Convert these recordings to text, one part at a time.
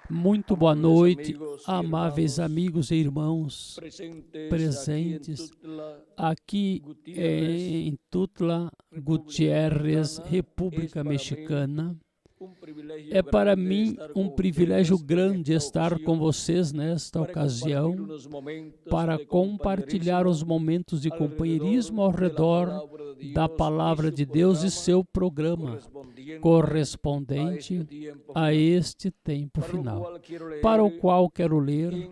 Muito boa noite, amáveis amigos e irmãos presentes aqui em Tuxtla Gutiérrez, República Mexicana. É para mim um privilégio grande estar com vocês nesta ocasião para compartilhar os momentos de companheirismo ao redor da Palavra de Deus e seu programa correspondente a este tempo final, para o qual quero ler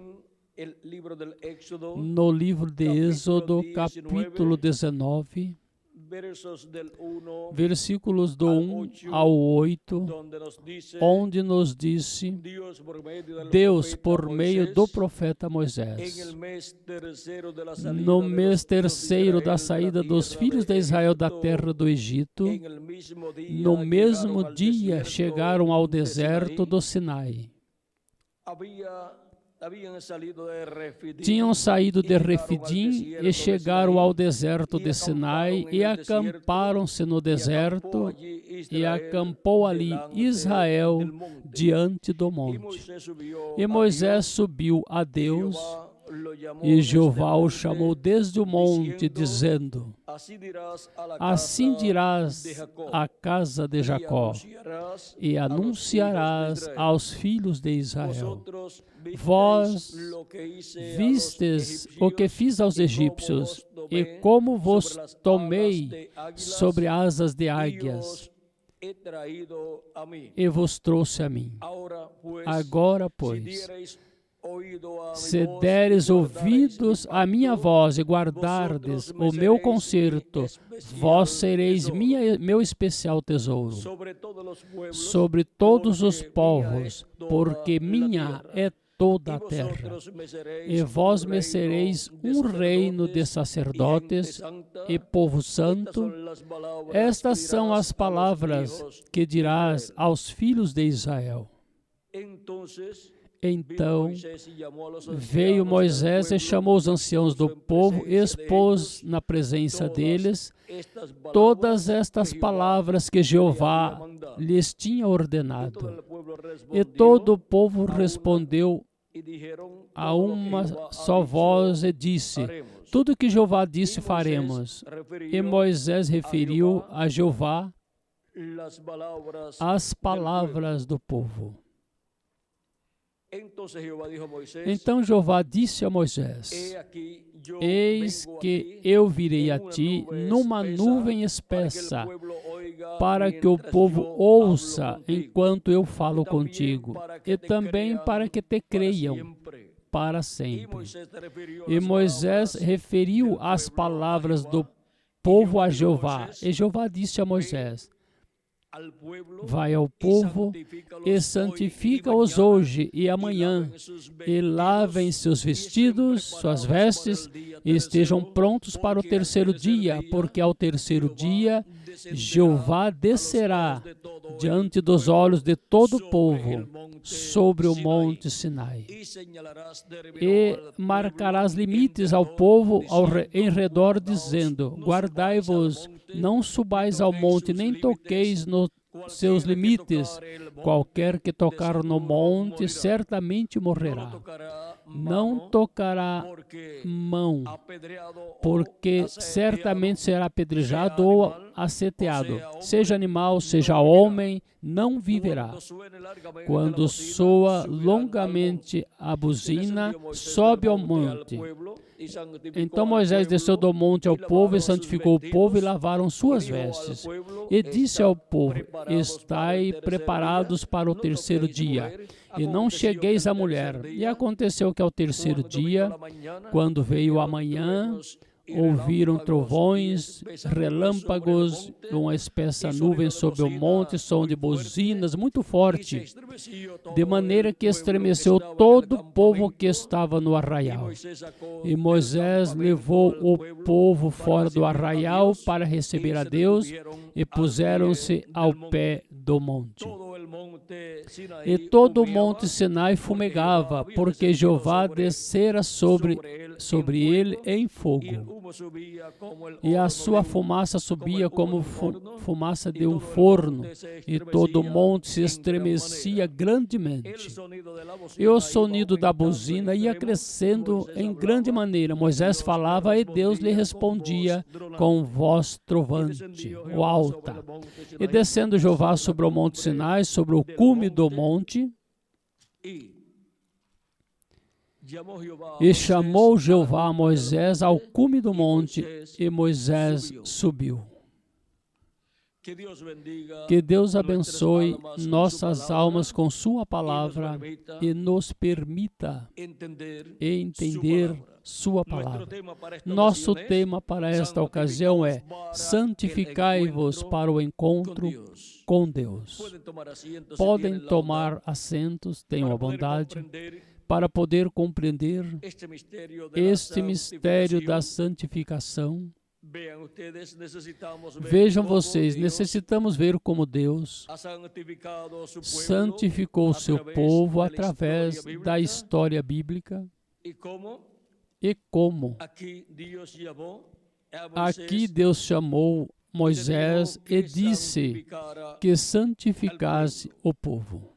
no livro de Êxodo, capítulo 19, versículos do 1 ao 8, onde nos disse Deus por meio do profeta Moisés: no mês terceiro da saída dos filhos de Israel da terra do Egito, no mesmo dia chegaram ao deserto do Sinai. Tinham saído de Refidim e chegaram ao deserto de Sinai e acamparam-se no deserto, e acampou ali Israel diante do monte. E Moisés subiu a Deus, e Jeová o chamou desde o monte, dizendo: assim dirás à casa de Jacó, e anunciarás aos filhos de Israel: vós vistes o que fiz aos egípcios, e como vos tomei sobre asas de águias, e vos trouxe a mim. Agora, pois, se deres ouvidos à minha voz e guardardes o meu concerto, vós sereis meu especial tesouro sobre todos os povos, porque minha é toda a terra. E vós me sereis um reino de sacerdotes e povo santo. Estas são as palavras que dirás aos filhos de Israel. Então veio Moisés e chamou os anciãos do povo e expôs na presença deles todas estas palavras que Jeová lhes tinha ordenado. E todo o povo respondeu a uma só voz e disse: tudo que Jeová disse faremos. E Moisés referiu a Jeová as palavras do povo. Então Jeová disse a Moisés: eis que eu virei a ti numa nuvem espessa, para que o povo ouça enquanto eu falo contigo, e também para que te creiam para sempre. E Moisés referiu as palavras do povo a Jeová, e Jeová disse a Moisés: vai ao povo e santifica-os hoje e amanhã, e lavem seus vestidos, suas vestes, e estejam prontos para o terceiro dia, porque ao terceiro dia Jeová descerá diante dos olhos de todo o povo sobre o monte Sinai. E marcarás limites ao povo em redor, dizendo: guardai-vos, não subais ao monte, nem toqueis nos seus limites. Qualquer que tocar no monte certamente morrerá. Não tocará mão, porque certamente será apedrejado ou aceteado. Seja animal, seja homem, não viverá. Quando soa longamente a buzina, sobe ao monte. Então Moisés desceu do monte ao povo e santificou o povo, e lavaram suas vestes. E disse ao povo: estai preparados para o terceiro dia, e não chegueis à mulher. E aconteceu que ao terceiro dia, quando veio a manhã, ouviram trovões, relâmpagos, uma espessa nuvem sobre o monte, som de buzinas muito forte, de maneira que estremeceu todo o povo que estava no arraial. E Moisés levou o povo fora do arraial para receber a Deus, e puseram-se ao pé do monte. E todo o monte Sinai fumegava, porque Jeová descera sobre ele em fogo. E a sua fumaça subia como fumaça de um forno, e todo o monte se estremecia grandemente. E o sonido da buzina ia crescendo em grande maneira. Moisés falava e Deus lhe respondia com voz trovante, ou alta. E descendo Jeová sobre o monte Sinai, sobre o cume do monte, e chamou Jeová a Moisés ao cume do monte, e Moisés subiu. Que Deus abençoe nossas almas com sua palavra e nos permita entender sua palavra. Nosso tema para esta ocasião é: santificai-vos para o encontro com Deus. Podem tomar assentos, tenham a bondade, para poder compreender este mistério da santificação. Vejam vocês, necessitamos ver como Deus santificou o seu povo através da história bíblica e como aqui Deus chamou Moisés e disse que santificasse o povo.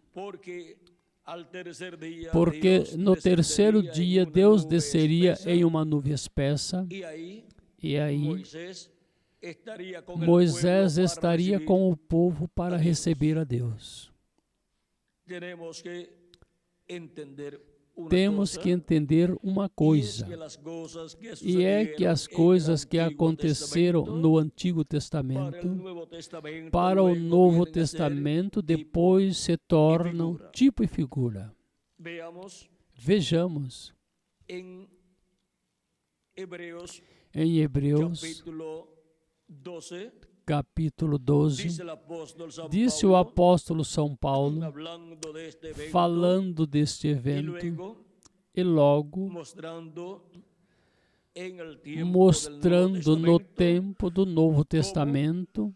Porque no terceiro dia Deus desceria em uma nuvem espessa, e aí Moisés estaria com o povo para receber a Deus. Temos que entender uma coisa, e é que as coisas que aconteceram no Antigo Testamento, para o Novo Testamento, depois se tornam tipo e figura. Vejamos em Hebreus, capítulo 12, disse o apóstolo São Paulo, falando deste evento, e logo mostrando no tempo do Novo Testamento,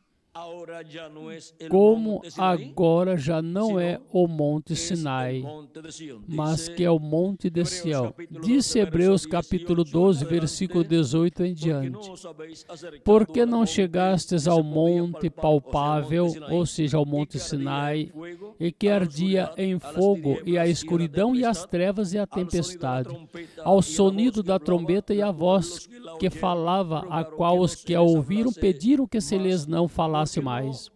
como agora já não é o Monte Sinai, mas que é o Monte de Sião. Disse Hebreus capítulo 12, versículo 18 em diante: Por que não chegastes ao monte palpável, ou seja, ao Monte Sinai, e que ardia em fogo, e a escuridão e as trevas e a tempestade, ao sonido da trombeta e a voz que falava, a qual os que a ouviram pediram que se lhes não falasse mais,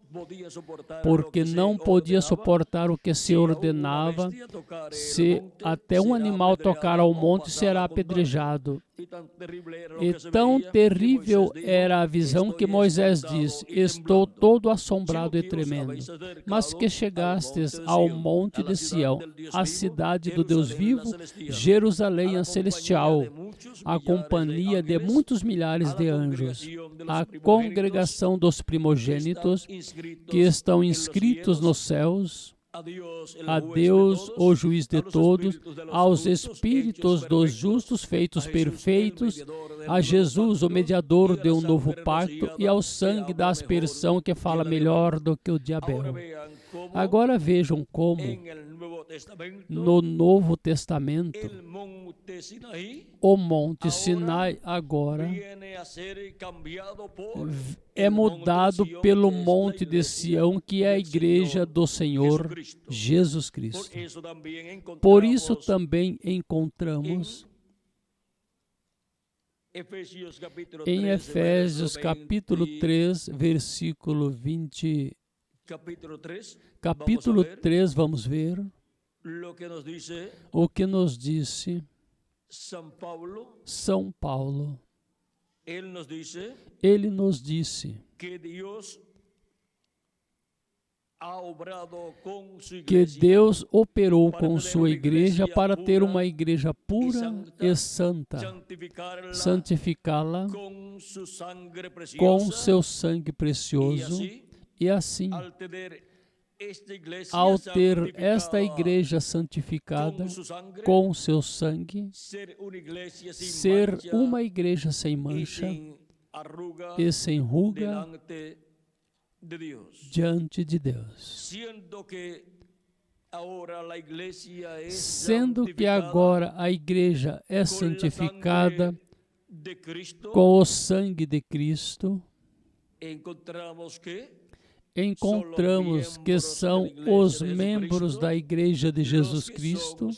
porque não podia suportar o que se ordenava. Se até um animal tocar ao monte, será apedrejado. E tão terrível era a visão que Moisés disse: Estou todo assombrado e tremendo. Mas que chegastes ao monte de Sião, a cidade do Deus vivo, Jerusalém a celestial, a companhia de muitos milhares de anjos, a congregação dos primogênitos que estão inscritos nos céus, a Deus, o juiz de todos, aos espíritos dos justos feitos perfeitos, a Jesus, o mediador de um novo pacto, e ao sangue da aspersão que fala melhor do que o de Abel. Agora vejam como no Novo Testamento o Monte Sinai agora é mudado pelo Monte de Sião, que é a igreja do Senhor Jesus Cristo. Por isso também encontramos em Efésios capítulo 3, versículo 20. Capítulo 3, vamos ver o que nos disse São Paulo. Ele nos disse que Deus operou com sua igreja para ter uma igreja pura e santa, santificá-la com seu sangue precioso, e assim, ao ter esta igreja santificada com seu sangue, ser uma igreja sem mancha e sem ruga diante de Deus. Sendo que agora a igreja é santificada com o sangue de Cristo, encontramos que são os membros da igreja de Jesus Cristo,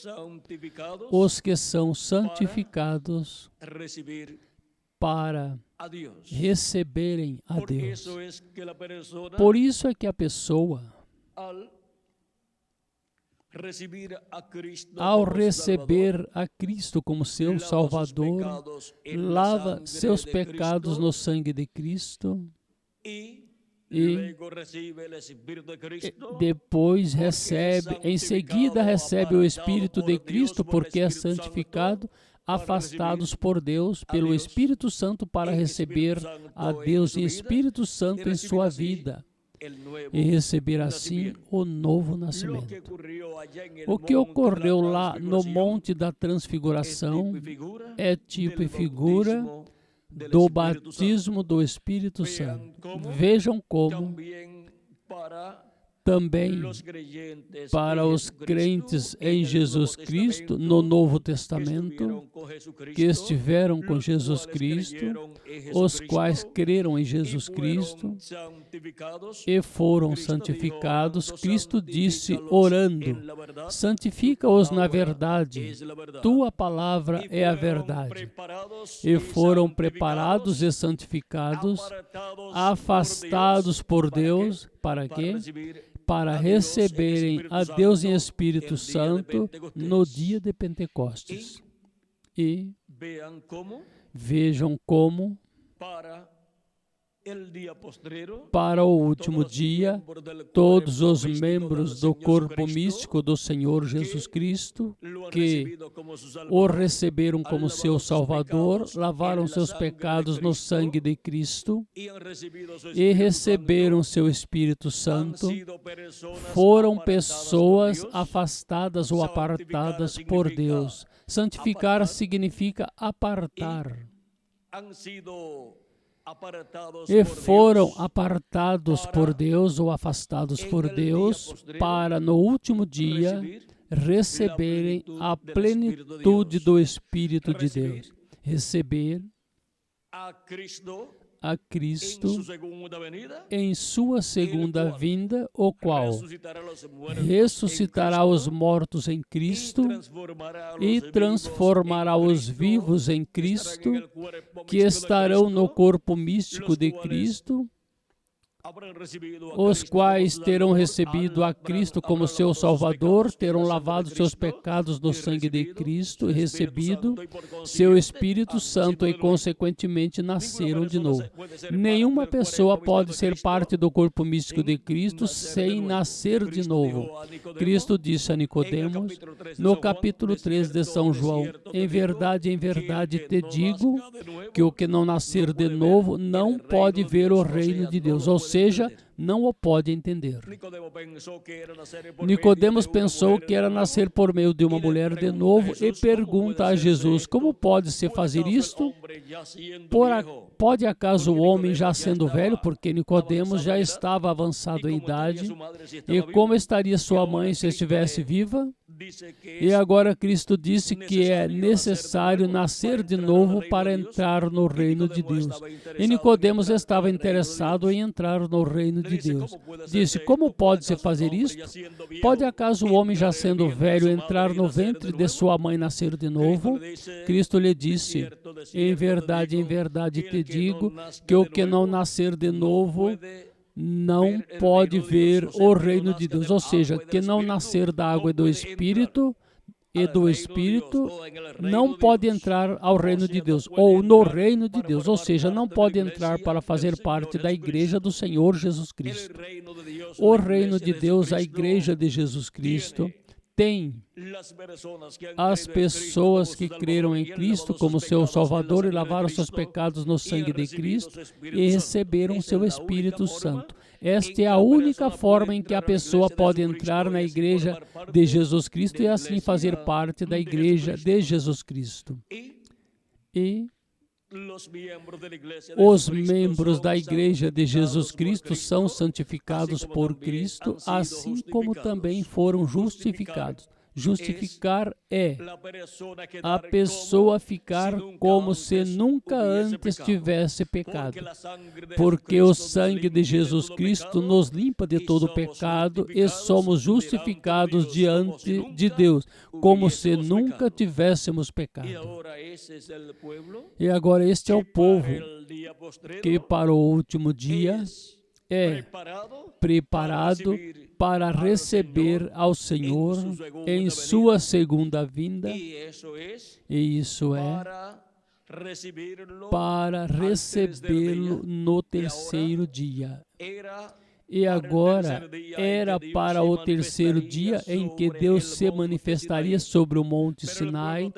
os que são santificados para receberem a Deus. Por isso é que a pessoa, ao receber a Cristo como seu Salvador, lava seus pecados no sangue de Cristo e depois em seguida recebe o Espírito de Cristo, porque é santificado, afastados por Deus pelo Espírito Santo para receber a Deus em Espírito Santo em sua vida e receber assim o novo nascimento. O que ocorreu lá no Monte da Transfiguração é tipo e figura do batismo do Espírito Santo. Vejam como também para os crentes em Jesus Cristo, no Novo Testamento, que estiveram com Jesus Cristo, os quais creram em Jesus Cristo e foram santificados, Cristo disse, orando, santifica-os na verdade, tua palavra é a verdade. E foram preparados e santificados, afastados por Deus, para quê? Para receberem a Deus em Espírito Santo no dia de Pentecostes. E vejam como, para o último dia, todos os membros do corpo místico do Senhor Jesus Cristo, que o receberam como seu Salvador, lavaram seus pecados no sangue de Cristo e receberam seu Espírito Santo, foram pessoas afastadas ou apartadas por Deus. Santificar significa apartar. E foram apartados por Deus ou afastados por Deus para no último dia receberem a plenitude do Espírito de Deus. Receber a Cristo em sua segunda vinda, o qual ressuscitará os mortos em Cristo e transformará os vivos em Cristo, que estarão no corpo místico de Cristo, os quais terão recebido a Cristo como seu Salvador, terão lavado seus pecados no sangue de Cristo e recebido seu Espírito Santo e, consequentemente, nasceram de novo. Nenhuma pessoa pode ser parte do corpo místico de Cristo sem nascer de novo. Cristo disse a Nicodemos, no capítulo 3 de São João, em verdade, te digo que o que não nascer de novo não pode ver o reino de Deus. Ou seja, não o pode entender. Nicodemos pensou que era nascer por meio de uma mulher de novo e pergunta a Jesus, como pode-se fazer isto? Pode acaso o homem já sendo velho, porque Nicodemos já estava avançado em idade, e como estaria sua mãe se estivesse viva? E agora Cristo disse que é necessário nascer de novo para entrar no reino de Deus. E Nicodemos estava interessado em entrar no reino de Deus. Disse, como pode-se fazer isto? Pode acaso o homem já sendo velho entrar no ventre de sua mãe e nascer de novo? Cristo lhe disse, em verdade te digo que o que não nascer de novo não pode ver o reino de Deus, ou seja, que não nascer da água e do Espírito não pode entrar ao reino de Deus, ou no reino de Deus, ou seja, não pode entrar para fazer parte da igreja do Senhor Jesus Cristo. O reino de Deus, a igreja de Jesus Cristo, tem as pessoas que creram em Cristo como seu Salvador e lavaram seus pecados no sangue de Cristo e receberam seu Espírito Santo. Esta é a única forma em que a pessoa pode entrar na igreja de Jesus Cristo e assim fazer parte da igreja de Jesus Cristo. E Os membros da Igreja de Jesus Cristo são santificados por Cristo, assim como também foram justificados. Justificar é a pessoa ficar como se nunca antes tivesse pecado, porque o sangue de Jesus Cristo nos limpa de todo pecado e somos justificados diante de Deus, como se nunca tivéssemos pecado. E agora este é o povo que para o último dia é preparado para receber ao Senhor em sua segunda vinda, e isso é para recebê-lo no terceiro dia. E agora era para o terceiro dia em que Deus se manifestaria sobre o Monte Sinai,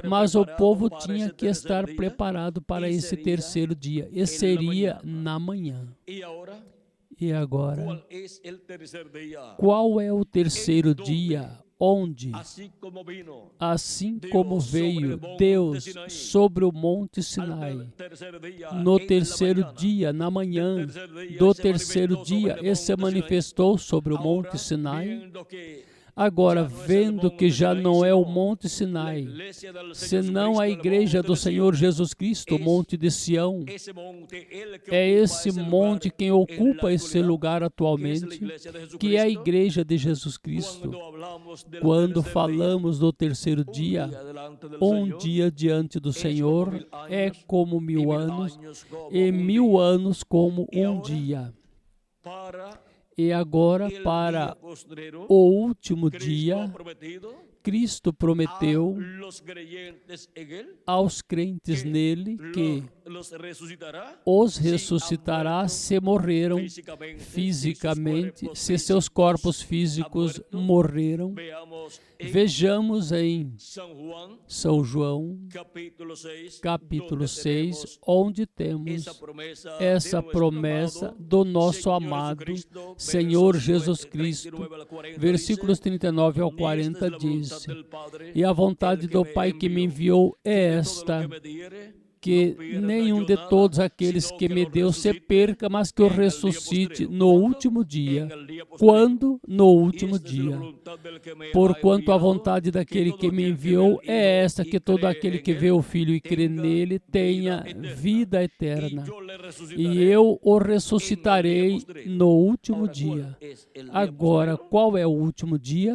mas o povo tinha que estar preparado para esse terceiro dia, e seria na manhã. E agora, qual é o terceiro dia? Onde, assim como veio Deus sobre o Monte Sinai, no terceiro dia, na manhã do terceiro dia, ele se manifestou sobre o Monte Sinai. Agora, vendo que já não é o Monte Sinai, senão a Igreja do Senhor Jesus Cristo, o Monte de Sião, é esse monte quem ocupa esse lugar atualmente, que é a Igreja de Jesus Cristo. Quando falamos do terceiro dia, um dia diante do Senhor é como 1000 anos, e 1000 anos como um dia. E agora, para o último dia, Cristo prometeu aos crentes nele que os ressuscitará se morreram fisicamente, se seus corpos físicos morreram. Vejamos em São João, capítulo 6, onde temos essa promessa do nosso amado Senhor Jesus Cristo. Versículos 39 ao 40 diz: E a vontade do Pai que me enviou é esta, que nenhum de todos aqueles que me deu se perca, mas que o ressuscite no último dia. Quando? No último dia. Porquanto a vontade daquele que me enviou é esta, que todo aquele que vê o Filho e crê nele tenha vida eterna. E eu o ressuscitarei no último dia. Agora, qual é o último dia?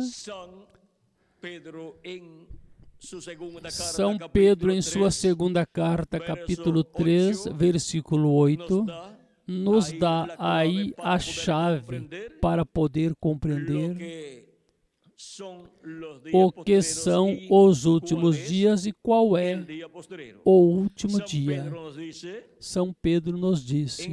São Pedro, em sua segunda carta, capítulo 3, versículo 8, nos dá aí a chave para poder compreender o que são os últimos dias e qual é o último dia. São Pedro nos disse,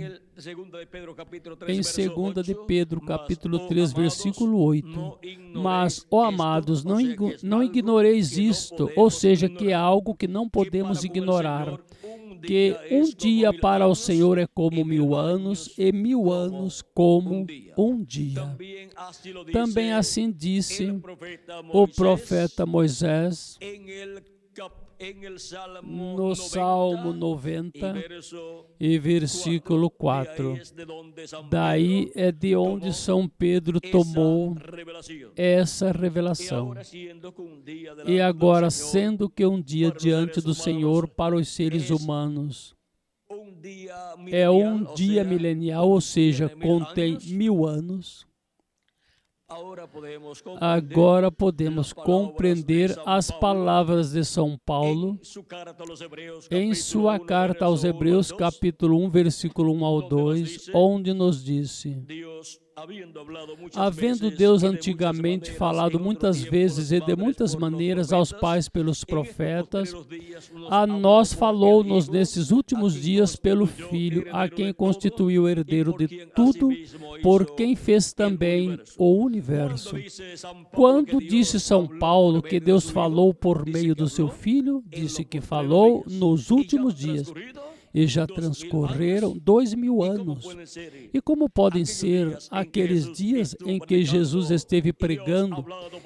em 2 de Pedro, capítulo 3, versículo 8, mas, ó amados, não ignoreis isto, ou seja, que é algo que não podemos ignorar, que um dia para o Senhor é como 1000 anos, e 1000 anos como um dia. Também assim disse o profeta Moisés no Salmo 90 e versículo 4. Daí é de onde São Pedro tomou essa revelação. E agora, sendo que um dia diante do Senhor para os seres humanos é um dia milenial, ou seja, contém 1000 anos, agora podemos compreender as palavras de São Paulo em sua carta aos Hebreus, capítulo 1, versículo 1 ao 2, onde nos disse: havendo Deus antigamente falado muitas vezes e de muitas maneiras aos pais pelos profetas, a nós falou-nos nesses últimos dias pelo Filho, a quem constituiu herdeiro de tudo, por quem fez também o universo. Quando disse São Paulo que Deus falou por meio do seu Filho, disse que falou nos últimos dias. E já transcorreram 2000 anos. E como podem ser aqueles dias em que Jesus esteve pregando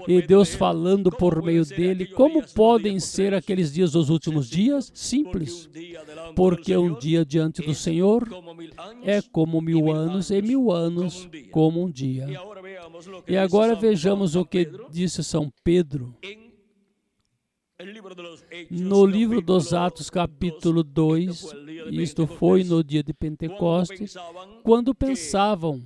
e Deus falando por meio dele? Como podem ser aqueles dias dos últimos dias? Simples. Porque um dia diante do Senhor é como 1000 anos e 1000 anos como um dia. E agora vejamos o que disse São Pedro no livro dos Atos, capítulo 2, isto foi no dia de Pentecostes, quando pensavam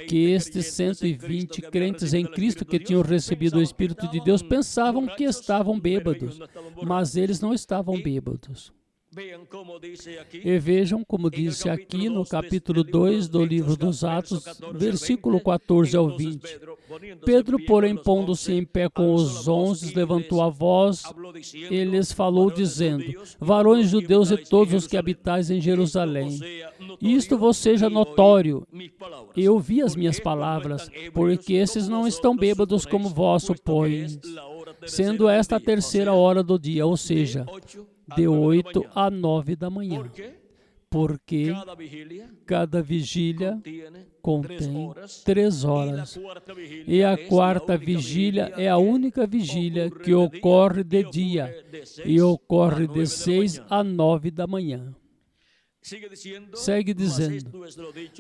que estes 120 crentes em Cristo que tinham recebido o Espírito de Deus pensavam que estavam bêbados, mas eles não estavam bêbados. E vejam como disse aqui no capítulo 2 do livro dos Atos, versículo 14 ao 20. Pedro, porém, pondo-se em pé com os 11, levantou a voz e lhes falou, dizendo: varões judeus e todos os que habitais em Jerusalém, isto vos seja notório, e ouvi as minhas palavras, porque esses não estão bêbados como vós supois, sendo esta a 3ª hora do dia, ou seja, de 8 a 9 da manhã, porque cada vigília contém 3 horas, e a 4ª vigília é a única vigília que ocorre de dia, e ocorre de 6 a 9 da manhã. Segue dizendo,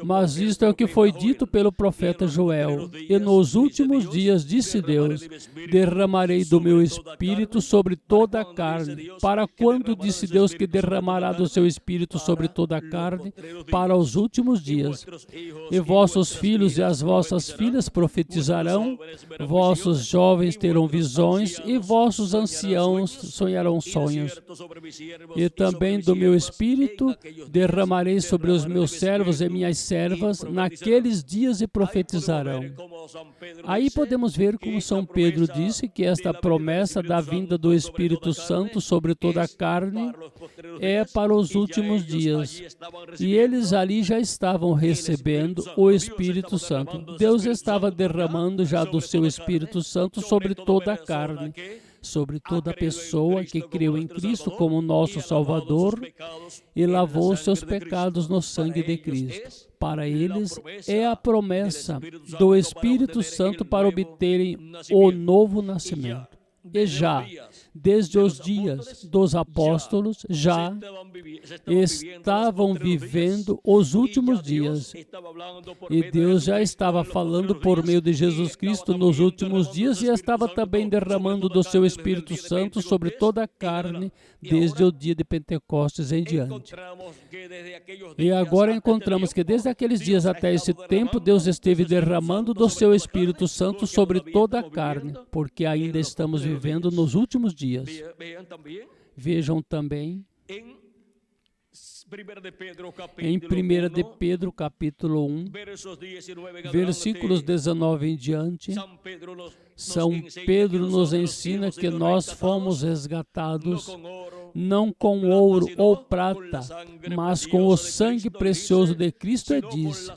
mas isto é o que foi dito pelo profeta Joel, e nos últimos dias disse Deus, derramarei do meu Espírito sobre toda a carne. Para quando disse Deus que derramará do seu Espírito sobre toda a carne? Para os últimos dias. E vossos filhos e as vossas filhas profetizarão, vossos jovens terão visões, e vossos anciãos sonharão sonhos. E também do meu Espírito derramarei sobre os meus servos e minhas servas naqueles dias e profetizarão. Aí podemos ver como São Pedro disse que esta promessa da vinda do Espírito Santo sobre toda a carne é para os últimos dias. E eles ali já estavam recebendo o Espírito Santo. Deus estava derramando já do seu Espírito Santo sobre toda a carne, sobre toda pessoa que creu em Cristo como nosso Salvador e lavou seus pecados no sangue de Cristo. Para eles é a promessa do Espírito Santo para obterem o novo nascimento. E já, desde os dias dos apóstolos, já estavam vivendo os últimos dias. E Deus já estava falando por meio de Jesus Cristo nos últimos dias e estava também derramando do seu Espírito Santo sobre toda a carne desde o dia de Pentecostes em diante. E agora encontramos que desde aqueles dias até esse tempo, Deus esteve derramando do seu Espírito Santo sobre toda a carne, porque ainda estamos vivendo nos últimos dias. Vejam também em 1 de Pedro, capítulo 1, versículos 19 em diante, São Pedro nos ensina que nós fomos resgatados não com ouro ou prata, mas com o sangue precioso de Cristo, e diz,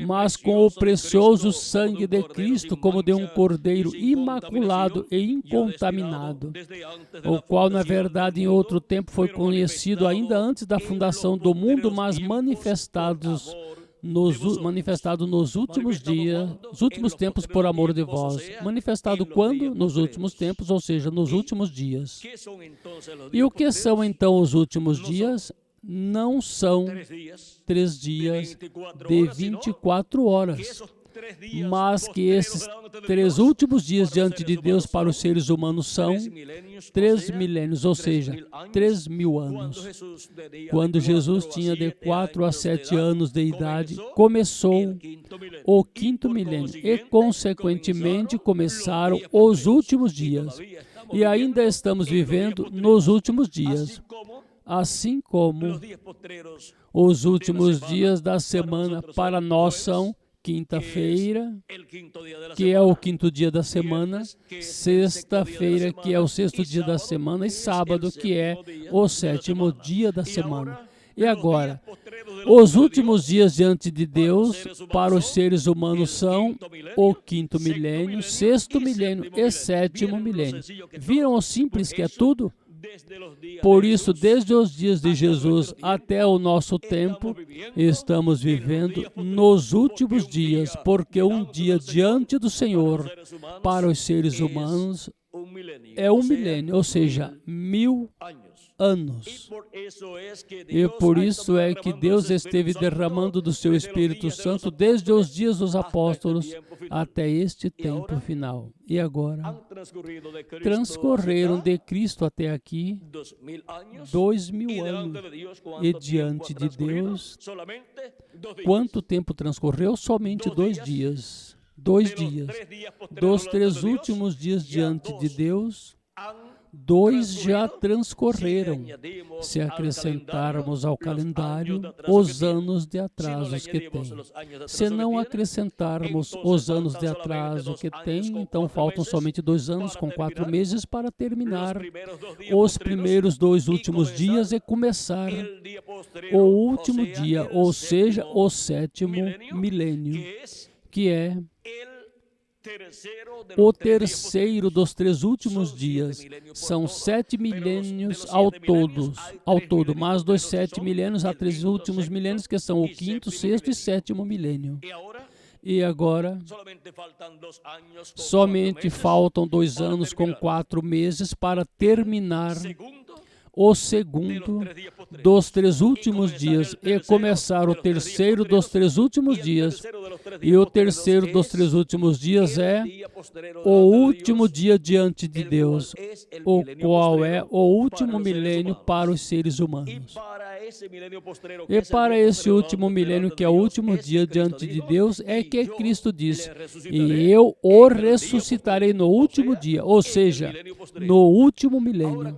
mas com o precioso sangue de Cristo, como de um cordeiro imaculado e incontaminado, o qual, na verdade, em outro tempo foi conhecido ainda antes da fundação do mundo, mas manifestado nos últimos dias, nos últimos tempos por amor de vós. Manifestado quando? Nos últimos tempos, ou seja, nos últimos dias. E o que são então os últimos dias? Não são 3 dias de 24 horas, mas que esses 3 últimos dias diante de Deus para os seres humanos são 3 milênios, ou seja, 3.000 anos. Quando Jesus tinha de 4 a 7 anos de idade, começou o 5º milênio e, consequentemente, começaram os últimos dias. E ainda estamos vivendo nos últimos dias, assim como os últimos dias da semana para nós são quinta-feira, que é o 5º dia da semana, sexta-feira, que é o 6º dia da semana, e sábado, que é o 7º dia da semana. E agora, os últimos dias diante de Deus para os seres humanos são o 5º milênio, 6º milênio e 7º milênio. Viram o simples que é tudo? Por isso, desde os dias de Jesus até o nosso tempo, estamos vivendo nos últimos dias, porque um dia diante do Senhor, para os seres humanos, é um milênio, ou seja, 1000 anos. E por isso é que Deus esteve derramando do seu Espírito Santo desde os dias dos apóstolos até este tempo final. E agora, transcorreram de Cristo até aqui 2000 anos. E diante de Deus, quanto tempo transcorreu? Somente 2 dias. 2 dias. Dos 3 últimos dias diante de Deus, 2 já transcorreram, se acrescentarmos ao calendário os anos de atrasos que tem. Se não acrescentarmos os anos de atraso que tem, então faltam somente 2 anos com 4 meses para terminar os primeiros 2 últimos dias e começar o último dia, ou seja, o 7º milênio, que é o terceiro dos 3 últimos dias. São 7 milênios ao todo, mas dos 7 milênios há 3 últimos milênios que são o 5º, 6º e 7º milênio. E agora, somente faltam 2 anos com 4 meses para terminar o segundo dos 3 últimos dias e começar o terceiro dos 3 últimos dias. E o terceiro dos 3 últimos dias é o último dia diante de Deus, o qual é o último milênio para os seres humanos. E para esse último milênio, que é o último dia diante de Deus, é que Cristo disse: e eu o ressuscitarei no último dia, ou seja, no último milênio.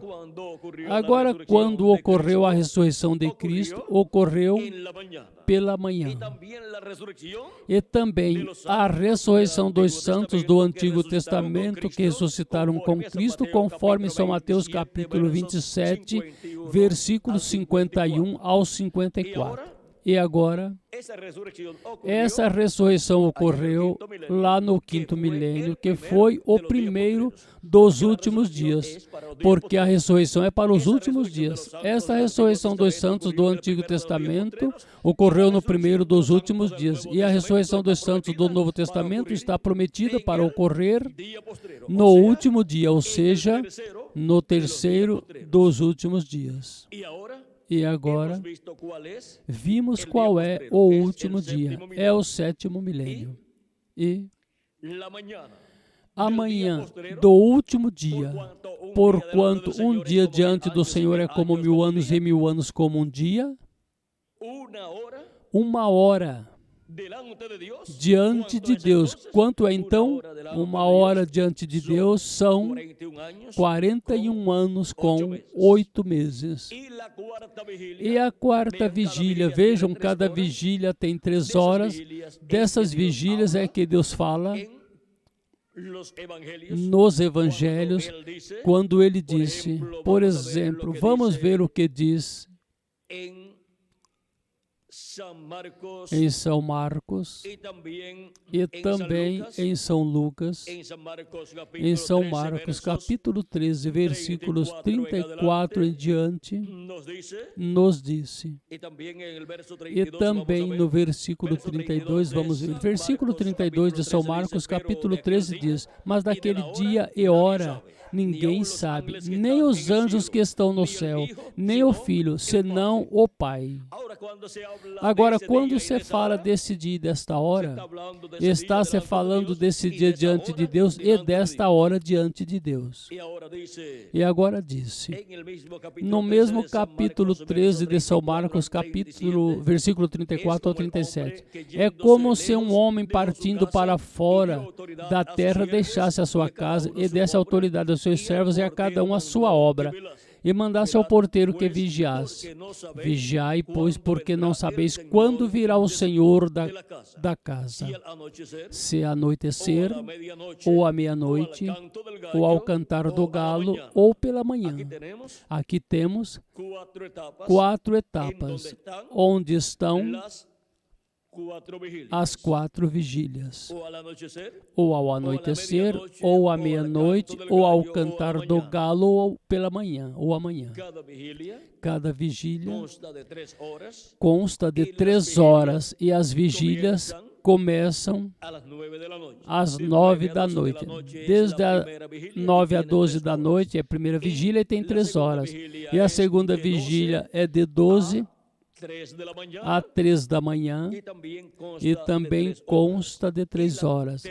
Agora, quando ocorreu a ressurreição de Cristo, ocorreu pela manhã. E também a ressurreição dos santos do Antigo Testamento que ressuscitaram com Cristo, conforme São Mateus capítulo 27, versículos 51 ao 54. E agora, essa ressurreição ocorreu lá no 5º milênio, que foi o primeiro dos últimos dias, porque a ressurreição é para os últimos dias. Essa ressurreição dos santos do Antigo Testamento ocorreu no primeiro dos últimos dias, e a ressurreição dos santos do Novo Testamento está prometida para ocorrer no último dia, ou seja, no terceiro dos últimos dias. E agora, vimos qual é o último dia. É o 7º milênio. E amanhã do último dia, porquanto um dia diante do Senhor é como 1000 anos e 1000 anos como um dia, 1 hora diante de Deus. Quanto é então? 1 hora diante de Deus são 41 anos com 8 meses. E a 4ª vigília, vejam, cada vigília tem 3 horas. Dessas vigílias é que Deus fala nos evangelhos, quando ele disse, por exemplo, vamos ver o que diz em São Marcos e também em São Lucas. Em São Marcos, capítulo 13, versículos 34 em diante, nos disse. E também no versículo 32, vamos ver. Versículo 32 de São Marcos, capítulo 13 diz: mas daquele dia e hora ninguém sabe, nem os anjos que estão no céu, nem o Filho, senão o Pai. Agora, quando você fala desse dia e desta hora, está se falando desse dia diante de Deus e desta hora diante de Deus. E agora disse, no mesmo capítulo 13 de São Marcos, versículo 34 ao 37, é como se um homem partindo para fora da terra deixasse a sua casa e desse autoridade aos seus servos e a cada um a sua obra, e mandasse ao porteiro que vigiasse. Vigiai, pois, porque não sabeis quando virá o Senhor da casa. Se anoitecer, ou à meia-noite, ou ao cantar do galo, ou pela manhã. Aqui temos 4 etapas, onde estão as 4 vigílias, ou ao anoitecer, ou à meia-noite, ou ao cantar do galo, ou pela manhã, ou amanhã. Cada vigília consta de 3 horas e as vigílias começam às 9 da noite. Desde as 9 a 12 da noite é a primeira vigília e tem 3 horas. E a segunda vigília é de 12 a 3 da manhã e também consta de 3 horas.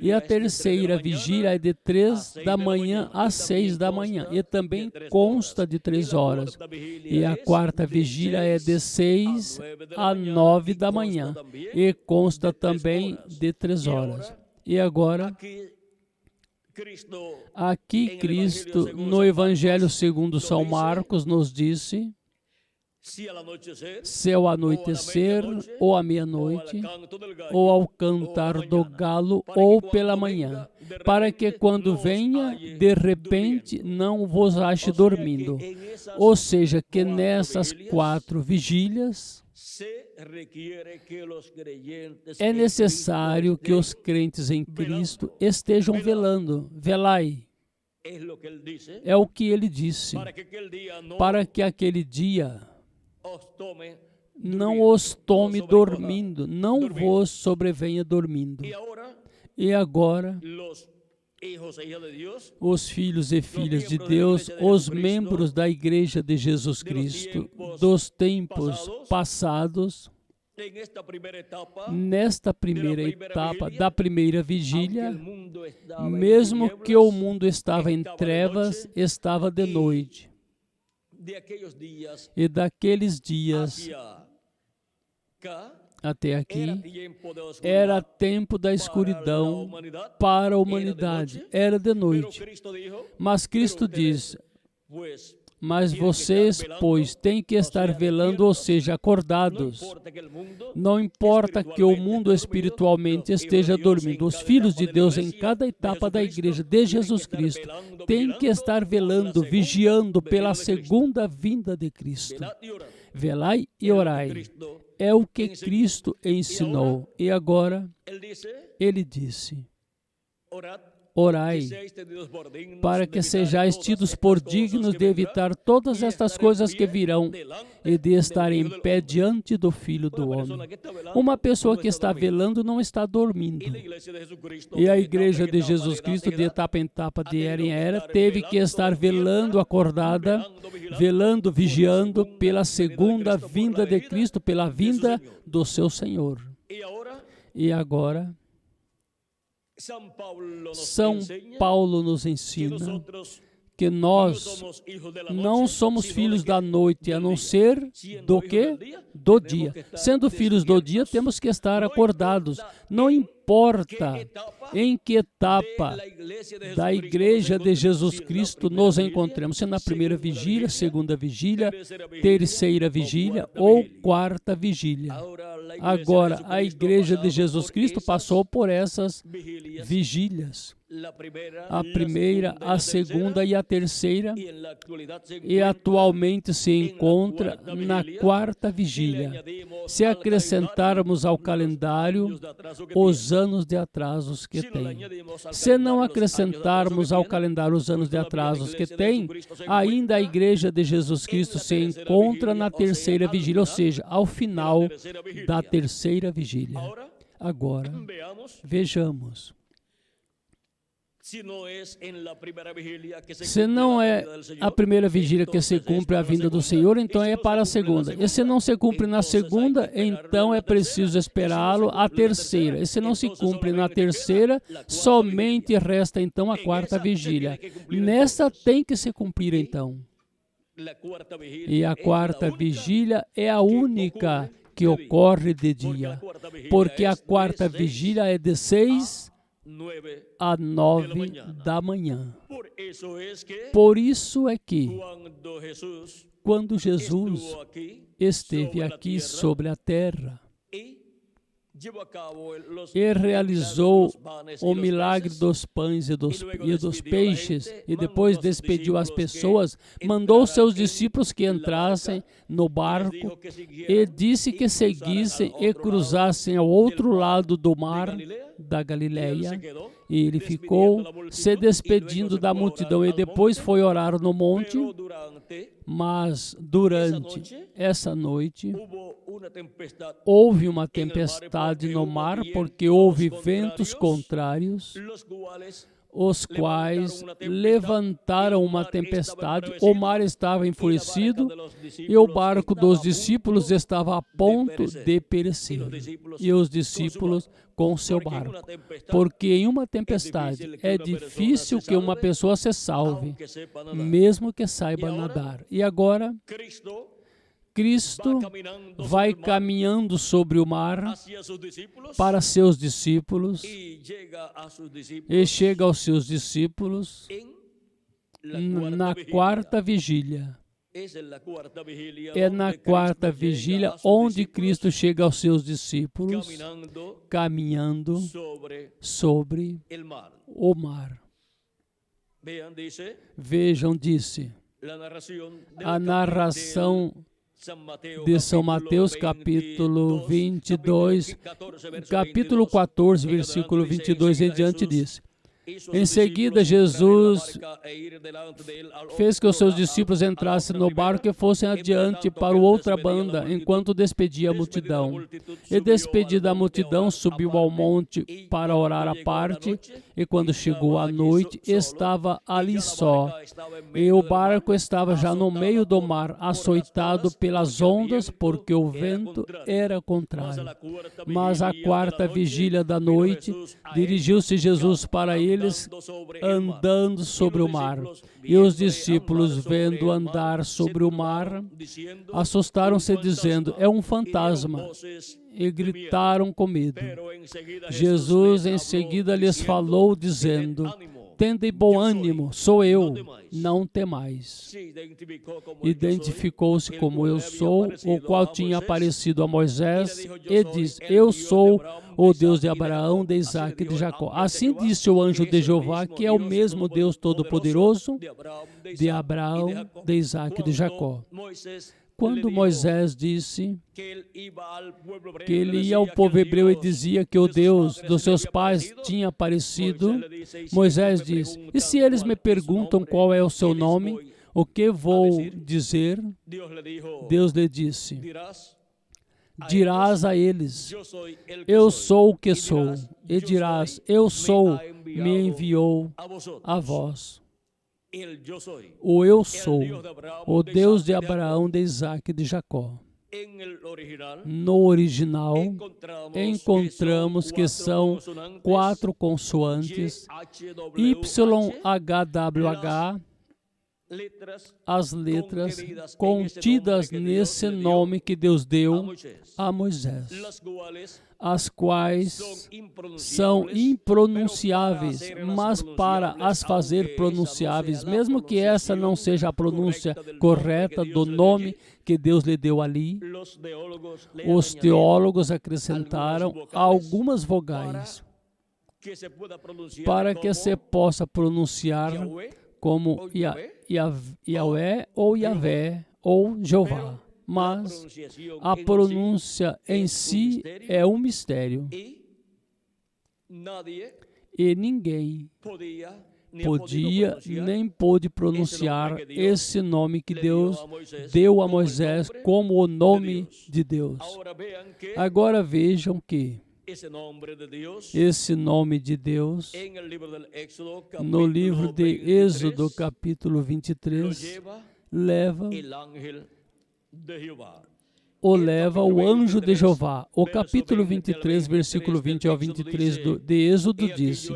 E a terceira vigília é de 3 da manhã a 6 da manhã e também consta de 3 horas. E a quarta vigília é de 6 a 9 da manhã e consta também de 3 horas. E agora, aqui Cristo, no Evangelho segundo São Marcos, nos disse: se ao anoitecer, ou à meia-noite, ou ao cantar do galo, ou pela manhã, para que quando venha, de repente, não vos ache dormindo. Ou seja, que nessas 4 vigílias, é necessário que os crentes em Cristo estejam velando. Velai. É o que ele disse. Para que aquele dia não os tome dormindo, não vos sobrevenha dormindo. E agora, os filhos e filhas de Deus, os membros da Igreja de Jesus Cristo, dos tempos passados, nesta primeira etapa da primeira vigília, mesmo que o mundo estava em trevas, estava de noite. E daqueles dias até aqui, era tempo da escuridão para a humanidade, era de noite. Mas Cristo diz: mas vocês, pois, têm que estar velando, ou seja, acordados. Não importa que o mundo espiritualmente esteja dormindo. Os filhos de Deus, em cada etapa da Igreja de Jesus Cristo, têm que estar velando, vigiando pela segunda vinda de Cristo. Velai e orai. É o que Cristo ensinou. E agora, Ele disse: orai, para que sejais tidos por dignos de evitar todas estas coisas que virão e de estar em pé diante do Filho do Homem. Uma pessoa que está velando não está dormindo. E a Igreja de Jesus Cristo, de etapa em etapa, de era em era, teve que estar velando, acordada, velando, vigiando pela segunda vinda de Cristo, pela vinda do seu Senhor. E agora, São Paulo nos ensina que nós não somos filhos da noite, a não ser do quê? Do dia. Sendo filhos do dia, temos que estar acordados. Não importa em que etapa da Igreja de Jesus Cristo nos encontremos, se na primeira vigília, segunda vigília, terceira vigília ou quarta vigília. Agora, a Igreja de Jesus Cristo passou por essas vigílias. A primeira, a segunda e a terceira, e atualmente se encontra na quarta vigília. Se acrescentarmos ao calendário os anos de atrasos que tem. Se não acrescentarmos ao calendário os anos de atrasos que tem, ainda a Igreja de Jesus Cristo se encontra na terceira vigília, ou seja, ao final da terceira vigília. Agora, vejamos. Se não é a primeira vigília que se cumpre a vinda do Senhor, então é para a segunda. E se não se cumpre na segunda, então é preciso esperá-lo a terceira. E se não se cumpre na terceira, somente resta então a quarta vigília. Nessa tem que se cumprir então. E a quarta vigília é a única que ocorre de dia, porque a quarta vigília é de 6 a 9 da manhã. Por isso é que, quando Jesus esteve aqui sobre a terra e realizou o milagre dos pães e dos peixes, e depois despediu as pessoas, mandou seus discípulos que entrassem no barco e disse que seguissem e cruzassem ao outro lado do mar da Galileia. E ele ficou se despedindo da multidão e depois foi orar no monte. Mas durante essa noite houve uma tempestade no mar, porque houve ventos contrários, os quais levantaram uma tempestade. O mar estava enfurecido e o barco dos discípulos estava a ponto de perecer. E os discípulos com seu barco. Porque em uma tempestade é difícil que uma pessoa se salve, mesmo que saiba nadar. E agora, Cristo vai caminhando sobre o mar para seus discípulos e chega aos seus discípulos na quarta vigília. É na quarta vigília onde Cristo chega aos seus discípulos caminhando sobre o mar. Vejam, disse a narração de São Mateus, capítulo 22, capítulo 14, versículo 22 em diante, diz: em seguida, Jesus fez que os seus discípulos entrassem no barco e fossem adiante para outra banda, enquanto despedia a multidão. E despedida a multidão, subiu ao monte para orar à parte, e quando chegou a noite, estava ali só. E o barco estava já no meio do mar, açoitado pelas ondas, porque o vento era contrário. Mas à quarta vigília da noite, dirigiu-se Jesus para eles, andando sobre o mar. E os discípulos, vendo andar sobre o mar, assustaram-se, dizendo: é um fantasma, e gritaram com medo. Jesus em seguida lhes falou, dizendo: tende bom ânimo, sou eu, não temais. Identificou-se como eu sou, o qual tinha aparecido a Moisés, e diz: eu sou o Deus de Abraão, de Isaque e de Jacó. Assim disse o anjo de Jeová, que é o mesmo Deus Todo-Poderoso, de Abraão, de Isaque e de Jacó. Quando Moisés disse que ele ia ao povo hebreu e dizia que o Deus dos seus pais tinha aparecido, Moisés disse: e se eles me perguntam qual é o seu nome, o que vou dizer? Deus lhe disse: dirás a eles: eu sou o que sou. E dirás: eu sou, me enviou a vós. O eu sou, o Deus de Abraão, de Isaque e de Jacó. No original, encontramos que são 4 consoantes, YHWH, as letras contidas nesse nome que Deus deu a Moisés, as quais são impronunciáveis, mas para as fazer pronunciáveis, mesmo que essa não seja a pronúncia correta do nome que Deus lhe deu ali, os teólogos acrescentaram algumas vogais para que se possa pronunciar como Yahweh ou Yahvé ou Jeová. Mas a pronúncia em si é um mistério. E ninguém podia nem pôde pronunciar esse nome que Deus deu a Moisés como o nome de Deus. Agora vejam que esse nome de Deus, no livro de Êxodo, capítulo 23, leva o anjo de Jeová. O capítulo 23, versículo 20 ao 23 de Êxodo disse: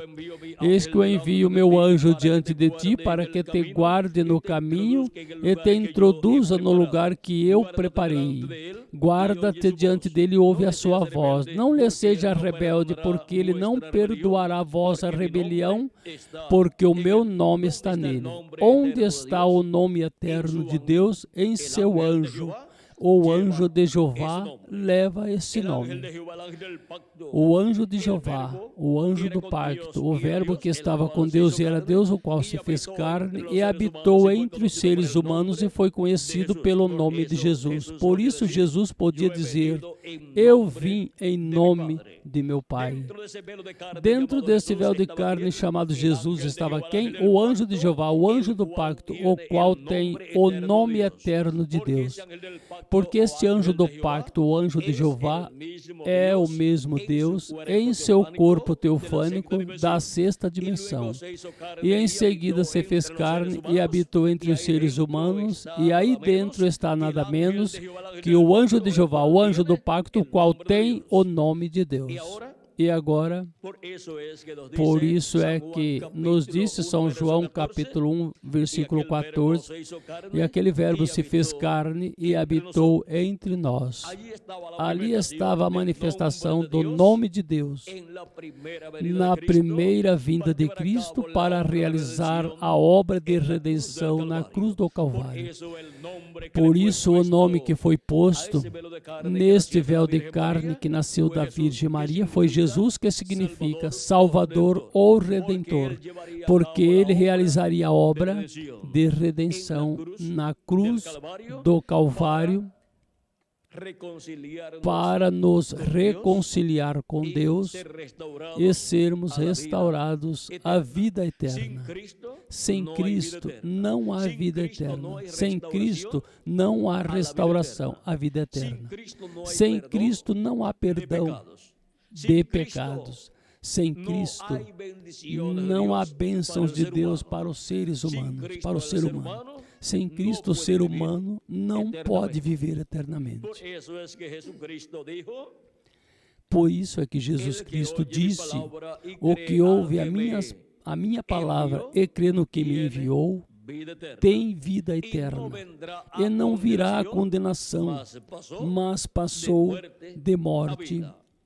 eis que eu envio o meu anjo diante de ti para que te guarde no caminho e te introduza no lugar que eu preparei. Guarda-te diante dele e ouve a sua voz. Não lhe seja rebelde, porque ele não perdoará a vossa rebelião, porque o meu nome está nele. Onde está o nome eterno de Deus? Em seu anjo, o anjo de Jeová leva esse nome. O anjo de Jeová, o anjo do pacto, o verbo que estava com Deus e era Deus, o qual se fez carne e habitou entre os seres humanos e foi conhecido pelo nome de Jesus. Por isso Jesus podia dizer: eu vim em nome de meu Pai. Dentro desse véu de carne chamado Jesus estava quem? O anjo de Jeová, o anjo do pacto, o qual tem o nome eterno de Deus. Porque este anjo do pacto, o anjo de Jeová, é o mesmo Deus em seu corpo teofânico da sexta dimensão. E em seguida se fez carne e habitou entre os seres humanos, e aí dentro está nada menos que o anjo de Jeová, o anjo do pacto, o qual tem o nome de Deus. E agora, por isso é que nos disse São João, capítulo 1, versículo 14, e aquele verbo se fez carne e habitou entre nós. Ali estava a manifestação do nome de Deus na primeira vinda de Cristo para realizar a obra de redenção na cruz do Calvário. Por isso o nome que foi posto neste véu de carne que nasceu da Virgem Maria foi Jesus, que significa Salvador ou Redentor, porque ele realizaria a obra de redenção na cruz do Calvário para nos reconciliar com Deus e sermos restaurados à vida eterna. Sem Cristo não há vida eterna. Sem Cristo não há restauração à vida eterna. Sem Cristo não há perdão de pecados. Sem Cristo não há bênçãos de Deus para os seres humanos, para o ser humano. Sem Cristo, o ser humano não pode viver eternamente. Por isso é que Jesus Cristo disse: o que ouve a minha palavra e crê no que me enviou, tem vida eterna, e não virá a condenação, mas passou de morte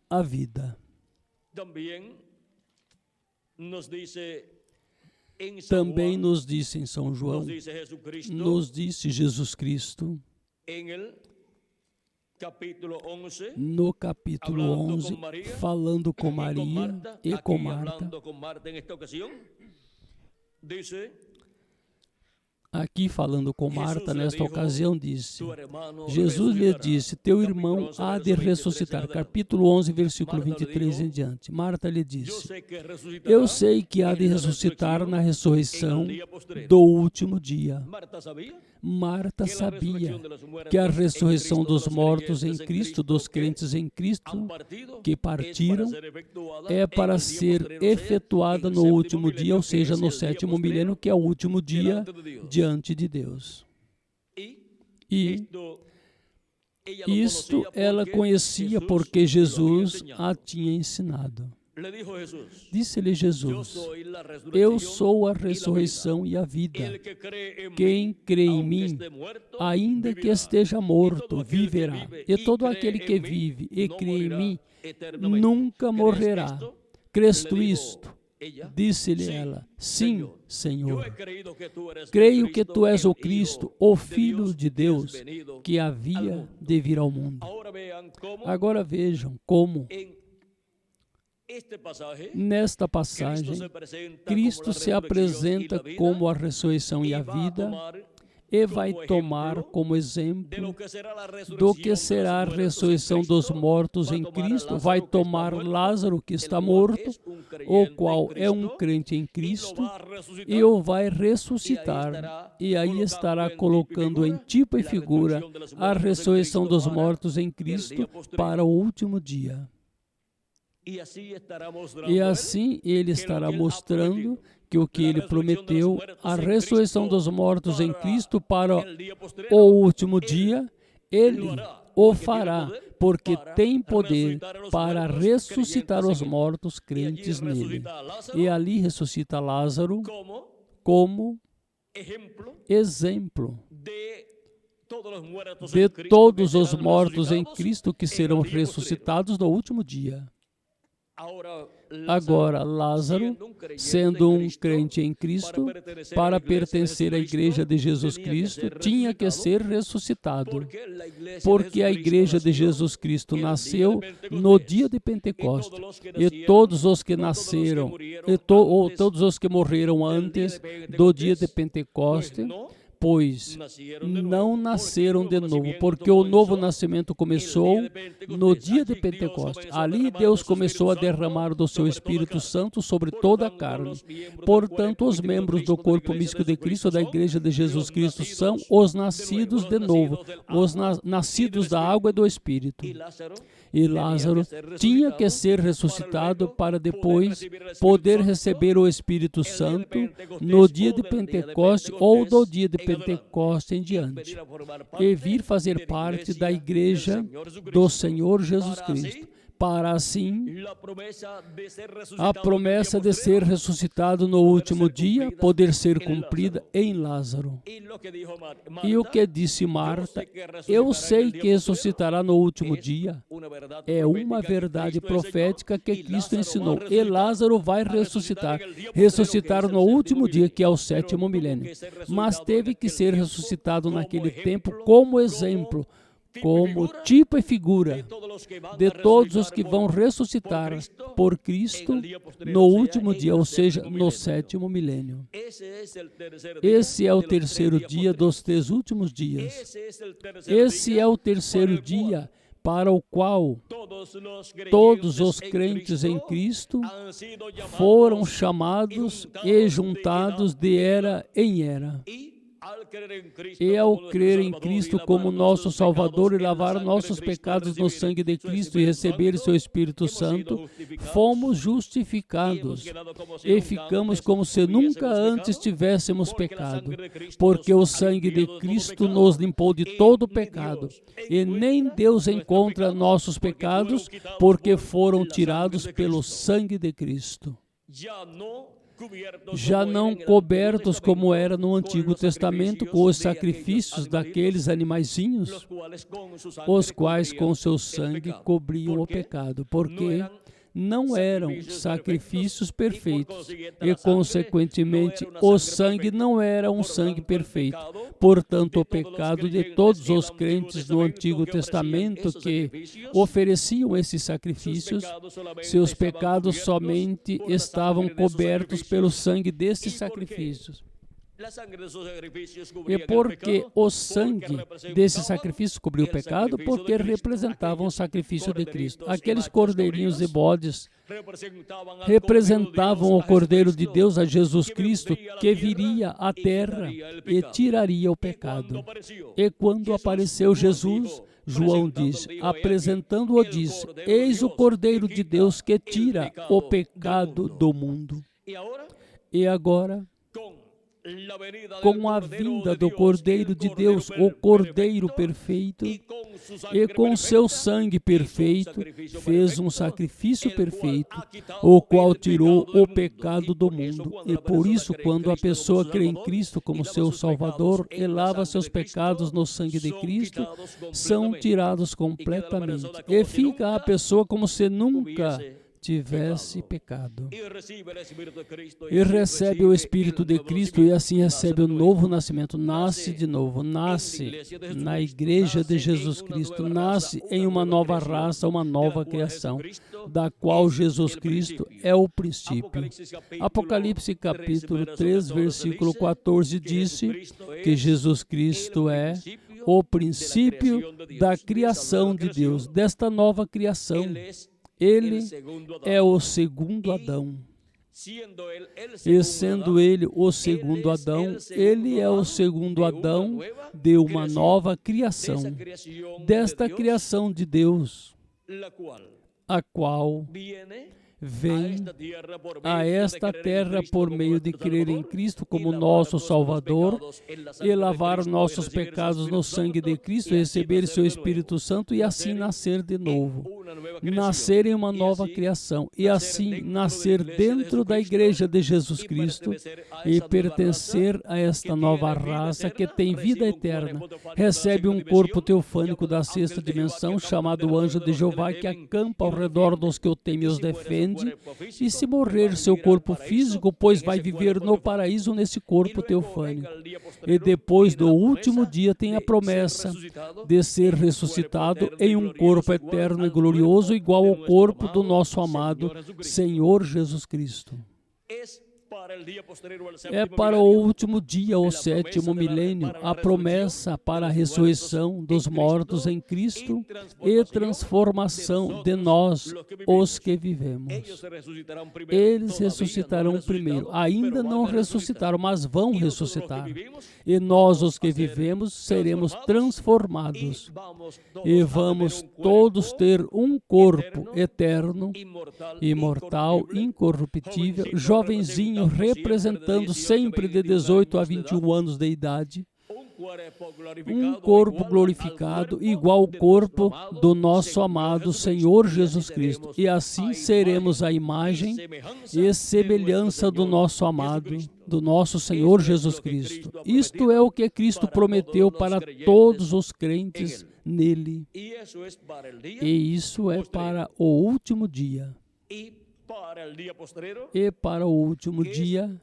à vida. Também nos disse em São João, nos disse Jesus Cristo, no capítulo 11, falando com Maria e com Marta, aqui falando com Marta, nesta ocasião, disse, Jesus lhe disse, teu irmão há de ressuscitar. Capítulo 11, versículo 23 em diante. Marta lhe disse, eu sei que há de ressuscitar na ressurreição do último dia. Marta sabia que a ressurreição dos mortos em Cristo, dos crentes em Cristo, que partiram, é para ser efetuada no último dia, ou seja, no sétimo milênio, que é o último dia diante de Deus. E isto ela conhecia porque Jesus a tinha ensinado. Disse-lhe Jesus, eu sou a ressurreição e a vida. Quem crê em mim, ainda que esteja morto, viverá. E todo aquele que vive e crê em mim, nunca morrerá. Crês tu isto? Disse-lhe ela, sim, Senhor. Creio que tu és o Cristo, o Filho de Deus, que havia de vir ao mundo. Agora vejam como, nesta passagem, Cristo se apresenta como a ressurreição e a vida e vai tomar como exemplo do que será a ressurreição dos mortos em Cristo. Vai tomar Lázaro, que está morto, o qual é um crente em Cristo, e o vai ressuscitar. E aí estará colocando em tipo e figura a ressurreição dos mortos em Cristo para o último dia. E assim ele estará mostrando que o que ele prometeu, a ressurreição dos mortos em Cristo para o último dia, ele o fará, porque tem poder para ressuscitar os mortos crentes nele. E ali ressuscita Lázaro como exemplo de todos os mortos em Cristo que serão ressuscitados no último dia. Agora, Lázaro, sendo um crente em Cristo, para pertencer à Igreja de Jesus Cristo, tinha que ser ressuscitado, porque a Igreja de Jesus Cristo nasceu no dia de Pentecostes, e todos os que nasceram, ou todos os que morreram antes do dia de Pentecostes, pois não nasceram de novo, porque o novo nascimento começou no dia de Pentecostes. Ali Deus começou a derramar do seu Espírito Santo sobre toda a carne. Portanto, os membros do corpo místico de Cristo, da Igreja de Jesus Cristo, são os nascidos de novo, os nascidos da água e do Espírito. E Lázaro tinha que ser ressuscitado para depois poder receber o Espírito Santo no dia de Pentecostes ou do dia de Pentecostes em diante, e vir fazer parte da Igreja do Senhor Jesus Cristo, para assim a promessa de ser ressuscitado no último dia poder ser cumprida em Lázaro. E o que disse Marta, eu sei que ressuscitará no último dia, é uma verdade profética que Cristo ensinou, e Lázaro vai ressuscitar no último dia, que é o 7º milênio, mas teve que ser ressuscitado naquele tempo como exemplo, como tipo e figura de todos os que vão ressuscitar por Cristo no último dia, ou seja, no 7º milênio. Esse é o terceiro dia dos 3 últimos dias. Esse é o terceiro dia para o qual todos os crentes em Cristo foram chamados e juntados de era em era. E ao crer em Cristo como nosso Salvador e lavar nossos pecados no sangue de Cristo e receber seu Espírito Santo, fomos justificados e ficamos como se nunca antes tivéssemos pecado, porque o sangue de Cristo nos limpou de todo pecado, e nem Deus encontra nossos pecados, porque foram tirados pelo sangue de Cristo. Já não cobertos como era no Antigo Testamento com os sacrifícios daqueles animaizinhos, os quais com seu sangue cobriam o pecado, porque não eram sacrifícios perfeitos e, consequentemente, o sangue não era um sangue perfeito. Portanto, o pecado de todos os crentes no Antigo Testamento que ofereciam esses sacrifícios, seus pecados somente estavam cobertos pelo sangue desses sacrifícios. E porque o sangue desse sacrifício cobriu o pecado, porque representavam o sacrifício de Cristo. Aqueles cordeirinhos e bodes representavam o Cordeiro de Deus, a Jesus Cristo, que viria à terra e tiraria o pecado. E quando apareceu Jesus, João diz, apresentando-o, diz, eis o Cordeiro de Deus que tira o pecado do mundo. E agora, com a vinda do Cordeiro de Deus, o Cordeiro perfeito, e com seu sangue perfeito, fez um sacrifício perfeito, o qual tirou o pecado do mundo. E por isso, quando a pessoa crê em Cristo como seu Salvador e lava seus pecados no sangue de Cristo, são tirados completamente. E fica a pessoa como se nunca tivesse pecado. E recebe o Espírito de Cristo e assim recebe o novo nascimento. Nasce de novo, nasce na Igreja de Jesus Cristo, nasce em uma nova raça, uma nova criação, da qual Jesus Cristo é o princípio. Apocalipse capítulo 3, versículo 14 disse que Jesus Cristo é o princípio da criação de Deus, desta nova criação. Ele é o segundo Adão. E sendo ele o segundo Adão, ele é o segundo Adão de uma nova criação, desta criação de Deus, a qual vem a esta terra por meio de crer em Cristo como nosso Salvador e lavar nossos pecados no sangue de Cristo, receber seu Espírito Santo e assim nascer de novo. Nascer em uma nova criação e assim nascer dentro da Igreja de Jesus Cristo e pertencer a esta nova raça que tem vida eterna. Recebe um corpo teofânico da sexta dimensão chamado Anjo de Jeová, que acampa ao redor dos que o temem e os defende, entende, e se morrer seu corpo físico, pois vai viver no paraíso nesse corpo teofânico. E depois do último dia tem a promessa de ser ressuscitado em um corpo eterno e glorioso, igual ao corpo do nosso amado Senhor Jesus Cristo. É para o último dia, o sétimo milênio, a promessa para a ressurreição dos mortos em Cristo e transformação de nós, os que vivemos. Eles ressuscitarão primeiro. Ainda não ressuscitaram, mas vão ressuscitar. E nós, os que vivemos, seremos transformados. E vamos todos ter um corpo eterno, imortal, incorruptível, jovenzinho, representando sempre de 18 a 21 anos de idade, um corpo glorificado, igual ao corpo do nosso amado Senhor Jesus Cristo. E assim seremos a imagem e semelhança do nosso amado, do nosso Senhor Jesus Cristo. Isto é o que Cristo prometeu para todos os crentes nele. E isso é para o último dia. E para o último dia,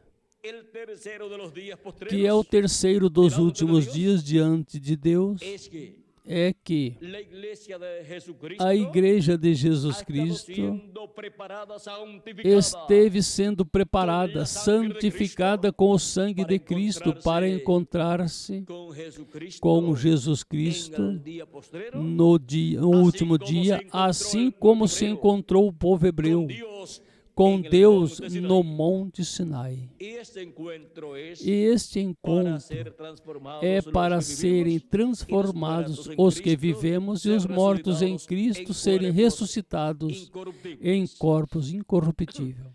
que é o terceiro dos últimos dias diante de Deus, é que a Igreja de Jesus Cristo esteve sendo preparada, santificada com o sangue de Cristo para encontrar-se com Jesus Cristo no último dia, assim como se encontrou o povo hebreu com Deus no Monte Sinai. E este encontro é para serem transformados os que vivemos e os mortos em Cristo serem ressuscitados em corpos incorruptíveis.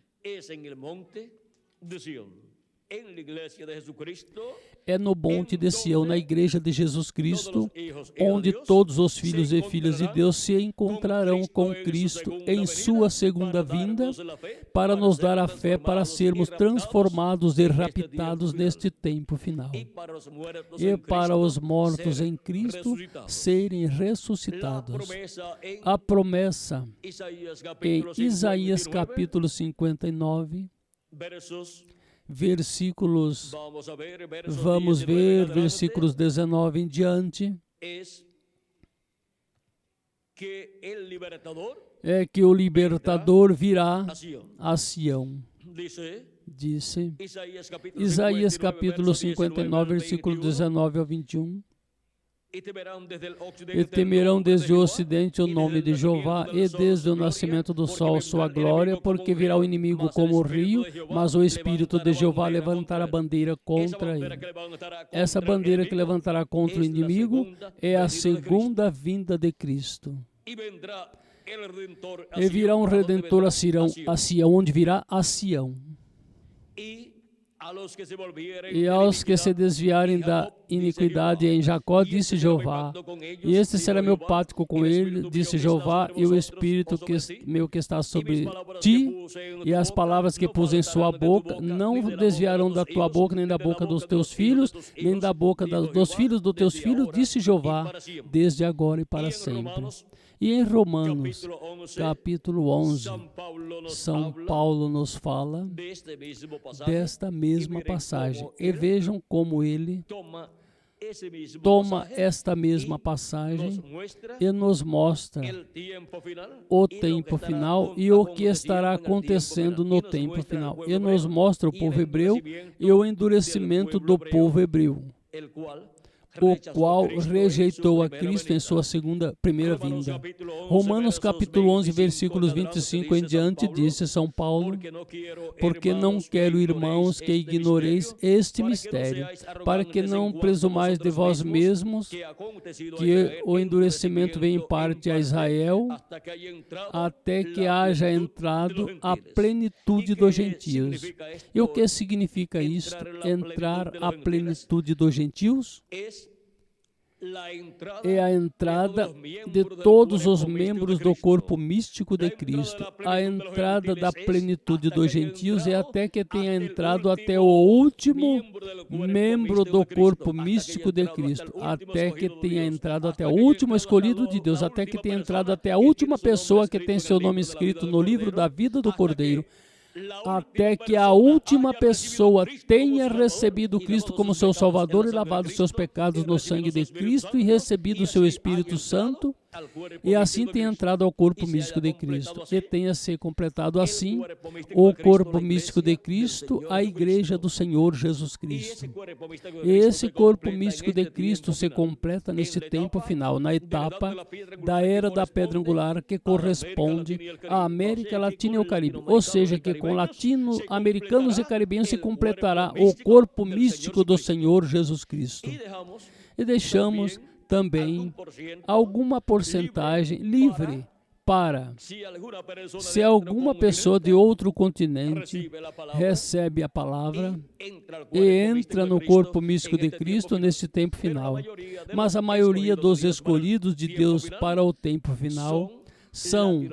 É no monte de Sião, na Igreja de Jesus Cristo, onde todos os filhos e filhas de Deus se encontrarão com Cristo em sua segunda vinda, para nos dar a fé para sermos transformados e raptados neste tempo final. E para os mortos em Cristo serem ressuscitados. A promessa em Isaías capítulo 59, vamos ver versículos 19 em diante, é que o libertador virá a Sião. Disse Isaías capítulo 59, versículo 19 ao 21. E temerão desde o ocidente o nome de Jeová, e desde o nascimento do sol sua glória, porque virá o inimigo como o rio, mas o Espírito de Jeová levantará a bandeira contra ele. Essa bandeira que levantará contra o inimigo é a segunda vinda de Cristo. E virá um Redentor a Sião, onde virá a Sião. E aos que se desviarem da iniquidade em Jacó, disse Jeová, e este será meu pacto com ele, disse Jeová, e o Espírito meu que está sobre ti, e as palavras que pus em sua boca, não desviarão da tua boca, nem da boca dos teus filhos, nem da boca dos filhos dos teus filhos, disse Jeová, desde agora e para sempre. E em Romanos, capítulo 11, São Paulo nos fala desta mesma passagem. E vejam como ele toma esta mesma passagem e nos mostra o tempo final e o que estará acontecendo no tempo final. E nos mostra o povo hebreu e o endurecimento do povo hebreu, o qual rejeitou a Cristo em sua primeira vinda. Romanos capítulo 11, versículos 25 em diante, disse São Paulo, porque não quero, irmãos, que ignoreis este mistério, para que não presumais de vós mesmos que o endurecimento vem em parte a Israel, até que haja entrado a plenitude dos gentios. E o que significa isto? Entrar à plenitude dos gentios? é a entrada de todos os membros do corpo místico de Cristo. A entrada da plenitude dos gentios é até que tenha entrado até o último membro do corpo místico de Cristo, até que tenha entrado até o último escolhido de Deus, até que tenha entrado até a última pessoa que tem seu nome escrito no livro da vida do Cordeiro, até que a última pessoa tenha recebido Cristo como seu Salvador e lavado seus pecados no sangue de Cristo e recebido o seu Espírito Santo, e assim tenha entrado ao corpo místico de Cristo, e tenha se completado assim o corpo místico de Cristo, a igreja do Senhor Jesus Cristo. E esse corpo místico de Cristo se completa nesse tempo final, na etapa da era da pedra angular, que corresponde à América Latina e ao Caribe, ou seja, que com latino-americanos e caribenhos se completará o corpo místico do Senhor Jesus Cristo. E deixamos também alguma porcentagem livre para, se alguma pessoa de outro continente recebe a palavra e entra no corpo místico de Cristo nesse tempo final. Mas a maioria dos escolhidos de Deus para o tempo final são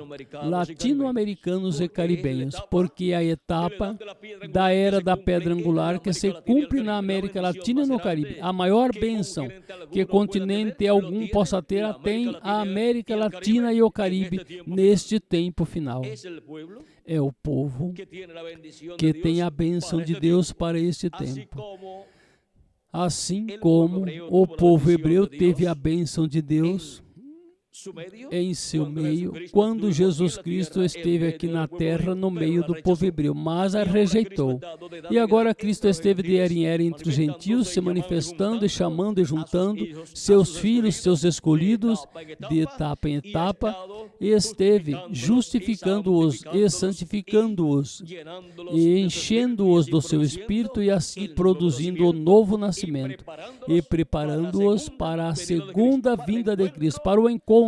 latino-americanos e caribenhos, porque a etapa da era da pedra angular que se cumpre na América Latina e no Caribe. A maior bênção que continente algum possa ter tem a América Latina e o Caribe neste tempo final. É o povo que tem a bênção de Deus para este tempo. Assim como o povo hebreu teve a bênção de Deus em seu meio, quando Jesus Cristo esteve aqui na terra, no meio do povo hebreu, mas a rejeitou. E agora Cristo esteve de era em era entre os gentios, se manifestando e chamando e juntando seus filhos, seus escolhidos, de etapa em etapa, e esteve justificando-os e santificando-os, e enchendo-os do seu Espírito, e assim produzindo o novo nascimento, e preparando-os para a segunda vinda de Cristo, para o encontro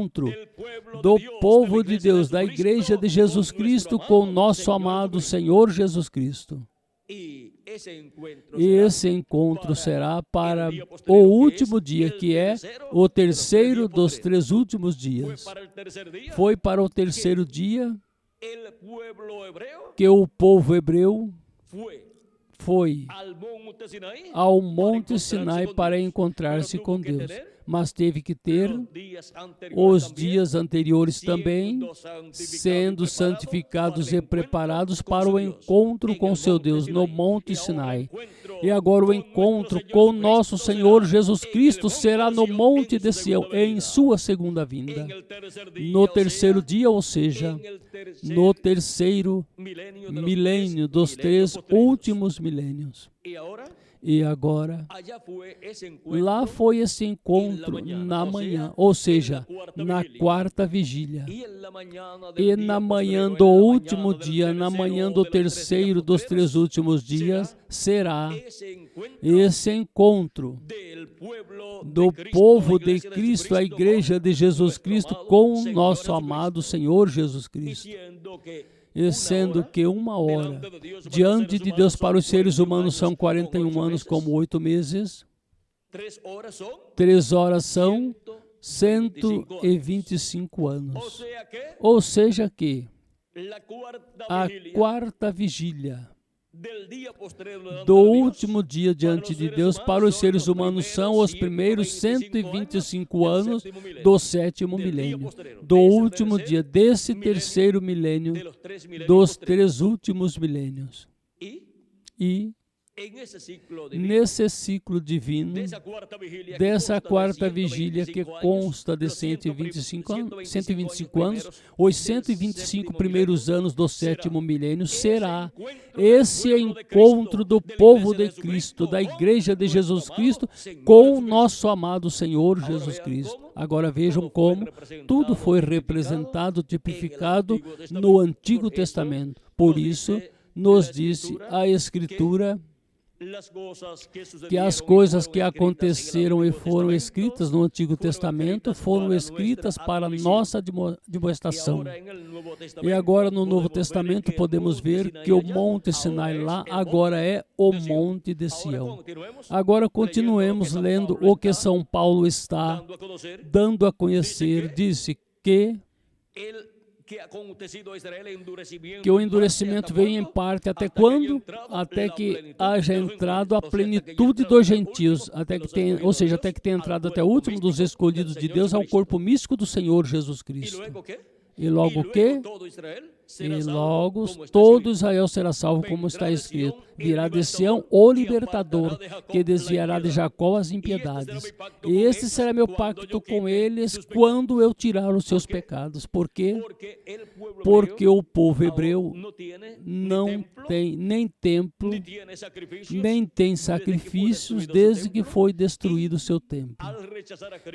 do povo de Deus, da igreja de Jesus Cristo com nosso amado Senhor Jesus Cristo. E esse encontro será para o último dia, que é o terceiro dos 3 últimos dias. Foi para o terceiro dia que o povo hebreu foi ao Monte Sinai para encontrar-se com Deus, mas teve que ter os dias anteriores também sendo santificados e preparados para o encontro com seu Deus no Monte Sinai. E agora o encontro com nosso Senhor Jesus Cristo será no Monte de Sião, em sua segunda vinda. No terceiro dia, ou seja, no terceiro milênio dos 3 últimos milênios. E agora, lá foi esse encontro na manhã, ou seja, na quarta vigília. E na manhã do último dia, na manhã do terceiro dos 3 últimos dias, será esse encontro do povo de Cristo, a igreja de Jesus Cristo, com o nosso amado Senhor Jesus Cristo. E sendo que 1 hora diante de Deus para os seres humanos são 41 anos como 8 meses, 3 horas são 125 anos. Ou seja que a quarta vigília do último dia diante de Deus para os seres humanos são os primeiros 125 anos do 7º milênio, do último dia desse terceiro milênio, dos 3 últimos milênios. E nesse ciclo divino, dessa quarta vigília que consta de 125 anos, os 125 primeiros anos do 7º milênio, será esse encontro do povo de Cristo, da igreja de Jesus Cristo, com o nosso amado Senhor Jesus Cristo. Agora vejam como tudo foi representado, tipificado no Antigo Testamento. Por isso, nos disse a Escritura que as coisas que aconteceram e foram escritas no Antigo Testamento foram escritas para nossa admoestação. E agora no Novo Testamento podemos ver que o Monte Sinai lá agora é o Monte de Sião. Agora continuemos lendo o que São Paulo está dando a conhecer. Disse que o endurecimento veio em parte até quando? Até que haja entrado a plenitude dos gentios, até que tenha entrado até o último dos escolhidos de Deus ao corpo místico do Senhor Jesus Cristo. E logo que? E logo todo Israel será salvo, como está escrito. Virá de Sião o libertador, que desviará de Jacó as impiedades. E este será meu pacto com eles quando eu tirar os seus pecados. Por quê? Porque o povo hebreu não tem nem templo, nem tem sacrifícios desde que foi destruído o seu templo.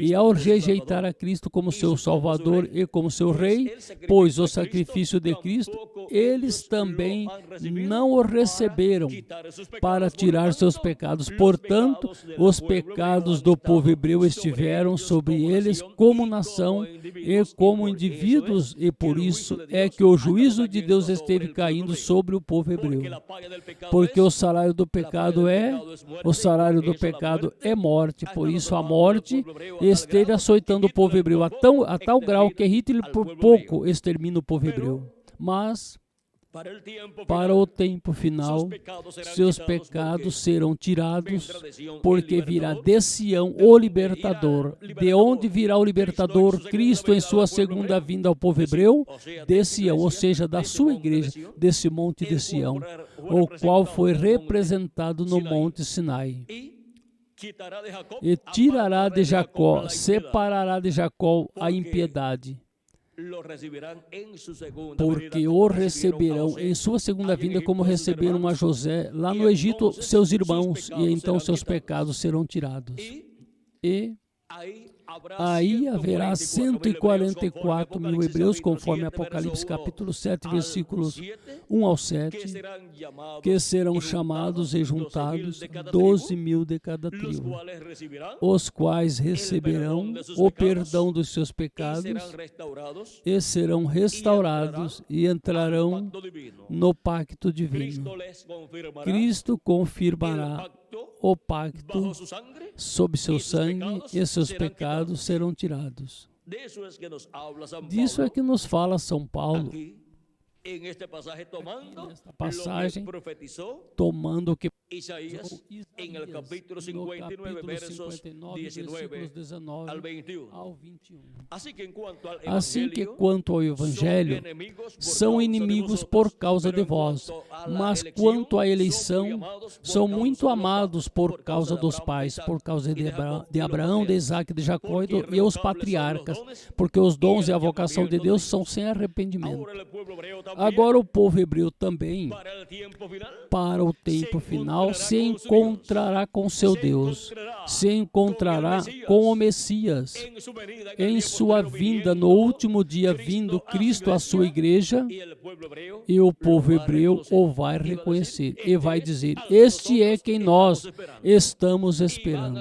E ao rejeitar a Cristo como seu Salvador e como seu Rei, pois o sacrifício de Cristo, eles também não o receberam para tirar seus pecados. Portanto, os pecados do povo hebreu estiveram sobre eles como nação e como indivíduos, e por isso é que o juízo de Deus esteve caindo sobre o povo hebreu. Porque o salário do pecado é morte. Por isso a morte esteve açoitando o povo hebreu a tal grau que Hitler por pouco extermina o povo hebreu. Mas para o tempo final, seus pecados serão tirados, porque virá de Sião o libertador. De onde virá o libertador? Cristo em sua segunda vinda ao povo hebreu? De Sião, ou seja, da sua igreja, desse monte de Sião, o qual foi representado no monte Sinai. E tirará de Jacó, separará de Jacó a impiedade, porque o receberão em sua segunda vinda, como receberam a José lá no Egito seus irmãos, e então seus pecados serão tirados. E aí haverá 144 mil hebreus, conforme Apocalipse capítulo 7, versículos 1 ao 7, que serão chamados e juntados 12 mil de cada tribo, os quais receberão o perdão dos seus pecados e serão restaurados e entrarão no pacto divino. Cristo confirmará o pacto sob seu sangue, e seus pecados serão tirados. Disso é que nos fala São Paulo nesta passagem, tomando o que Isaías no capítulo 59, versículos 19 ao 21. Assim que quanto ao Evangelho, são inimigos por causa de vós, mas quanto à eleição, são muito amados por causa dos pais, por causa de Abraão, de Isaac, de Jacó e os patriarcas, porque os dons e a vocação de Deus são sem arrependimento. Agora o povo hebreu também, para o tempo final, se encontrará com seu Deus, se encontrará com o Messias. Em sua vinda, no último dia, vindo Cristo à sua igreja, e o povo hebreu o vai reconhecer e vai dizer: este é quem nós estamos esperando.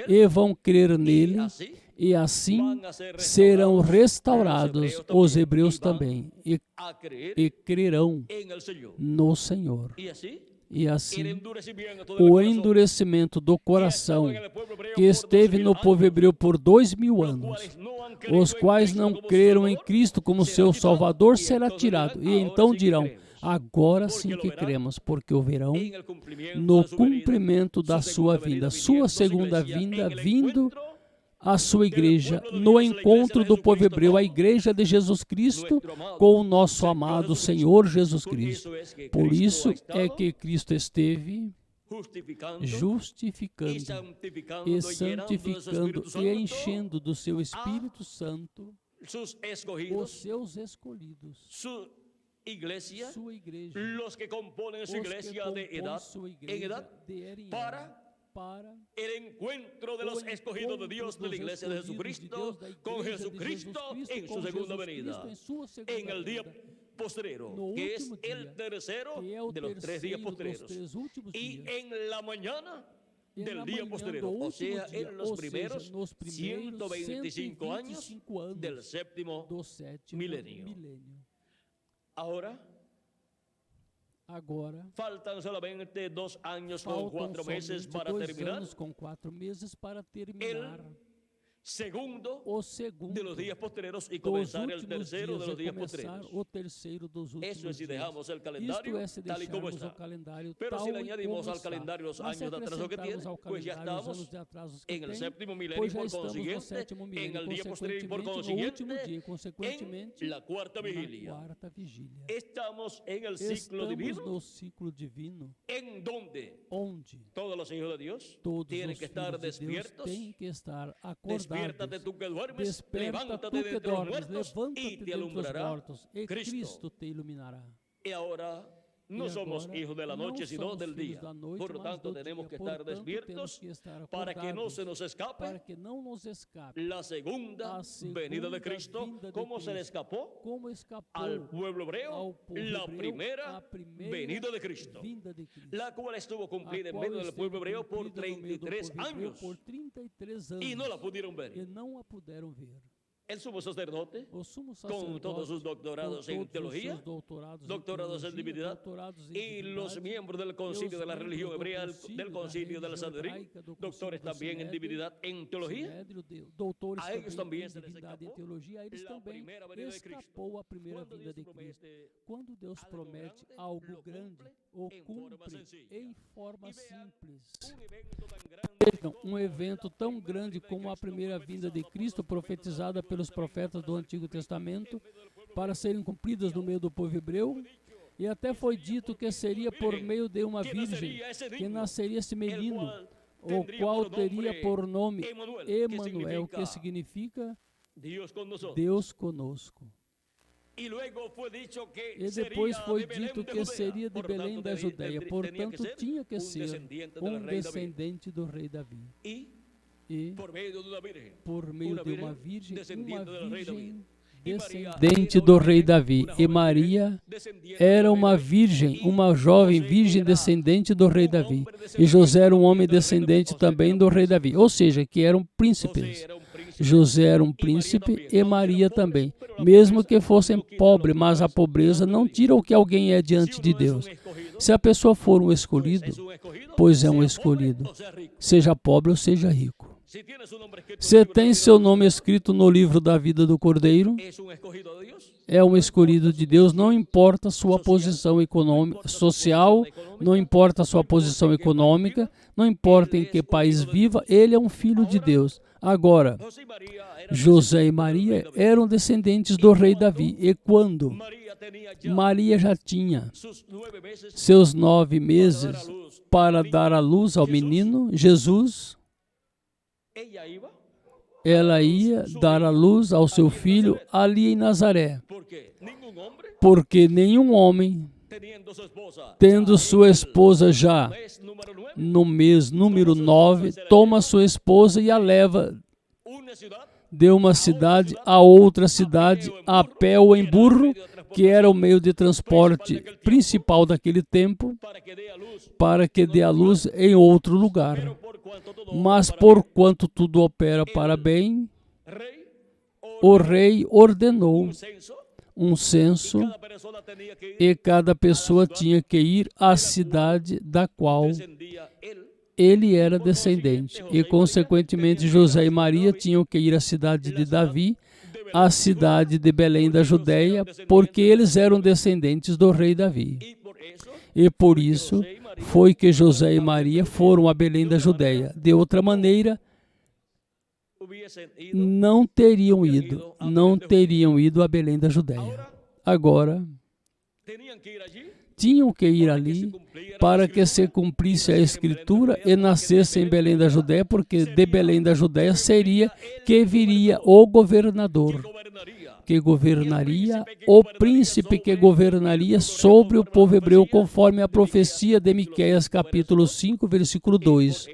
E vão crer nele, e assim serão restaurados os hebreus também, e crerão no Senhor. E assim, o endurecimento do coração que esteve no povo hebreu por 2000 anos, os quais não creram em Cristo como seu Salvador, será tirado. E então dirão: agora sim que cremos, porque o verão no cumprimento da sua vinda, sua segunda vinda, vindo a sua igreja, no encontro do povo hebreu, a igreja de Jesus Cristo com o nosso amado Senhor Jesus Cristo. Por isso é que Cristo esteve justificando e santificando e enchendo do seu Espírito Santo os seus escolhidos, sua igreja, os que compõem sua igreja em edad, para el encuentro de los escogidos de Dios, de la iglesia de Jesucristo, con Jesucristo en su segunda venida, en el día no último dia, que é o terceiro dos 3 últimos dias, del día posterior, o sea, en los primeros 125 años del séptimo milenio. Ahora, faltan solamente 2 años con 4 meses para terminar. Segundo de los días posteriores y comenzar el tercero de los días posteriores. Eso es si dejamos el calendario tal y como está. Pero si le añadimos al calendario los años de atraso que tiene, pues ya estamos en el séptimo milenio y por consiguiente, en el día posterior y por consiguiente, en la cuarta vigilia. Estamos en el ciclo divino, en donde todos los hijos de Dios tienen que estar despiertos. Despiértate tú que duermes, levántate de entre los muertos y te alumbrará Cristo. Y ahora no somos hijos de la noche, sino del día. Por lo tanto, tenemos que estar despiertos para que no se nos escape la segunda venida de Cristo. ¿Cómo se le escapó al pueblo hebreo? La primera venida de Cristo, la cual estuvo cumplida en medio del pueblo hebreo por 33 años y no la pudieron ver. El sumo sacerdote, con todos sus doctorados en teología, doctorados en divinidad, y los miembros del concilio de la religión hebrea, del concilio de la Sanedrín, doctores también en divinidad, en teología, a ellos también se les escapó la primera venida de Cristo. Quando Deus promete algo grande, o cumpre em forma simples. Vejam, um evento tão grande como a primeira vinda de Cristo, profetizada pelos profetas do Antigo Testamento, para serem cumpridas no meio do povo hebreu, e até foi dito que seria por meio de uma virgem que nasceria esse menino, o qual teria por nome Emanuel, que significa Deus conosco. E depois foi dito que seria de Belém da Judeia, portanto tinha que ser um descendente do rei Davi. E por meio de uma virgem descendente do rei Davi. E Maria era uma virgem, uma jovem virgem descendente do rei Davi. E José era um homem descendente também do rei Davi, ou seja, que eram príncipes. José era um príncipe e Maria também, mesmo que fossem pobres, mas a pobreza não tira o que alguém é diante de Deus. Se a pessoa for um escolhido, pois é um escolhido, seja pobre ou seja rico. Se tem seu nome escrito no livro da vida do Cordeiro, é um escolhido de Deus, não importa sua posição econômica, social, não importa sua posição econômica, não importa em que país viva, ele é um filho de Deus. Agora, José e Maria eram descendentes do rei Davi, e quando Maria já tinha seus 9 meses para dar à luz ao menino, Jesus, ela ia dar à luz ao seu filho ali em Nazaré, porque nenhum homem, tendo sua esposa já no mês número 9, toma sua esposa e a leva de uma cidade a outra cidade, a pé ou em burro, que era o meio de transporte principal daquele tempo, para que dê à luz em outro lugar. Mas porquanto tudo opera para bem, o rei ordenou um censo e cada pessoa tinha que ir à cidade da qual ele era descendente. E, consequentemente, José e Maria tinham que ir à cidade de Davi, à cidade de Belém da Judeia, porque eles eram descendentes do rei Davi. E por isso foi que José e Maria foram a Belém da Judeia. De outra maneira, não teriam ido a Belém da Judeia. Agora, tinham que ir ali para que se cumprisse a Escritura e nascesse em Belém da Judeia, porque de Belém da Judeia seria que viria o governador, que governaria, o príncipe que governaria sobre o povo hebreu, conforme a profecia de Miqueias, capítulo 5, versículo 2.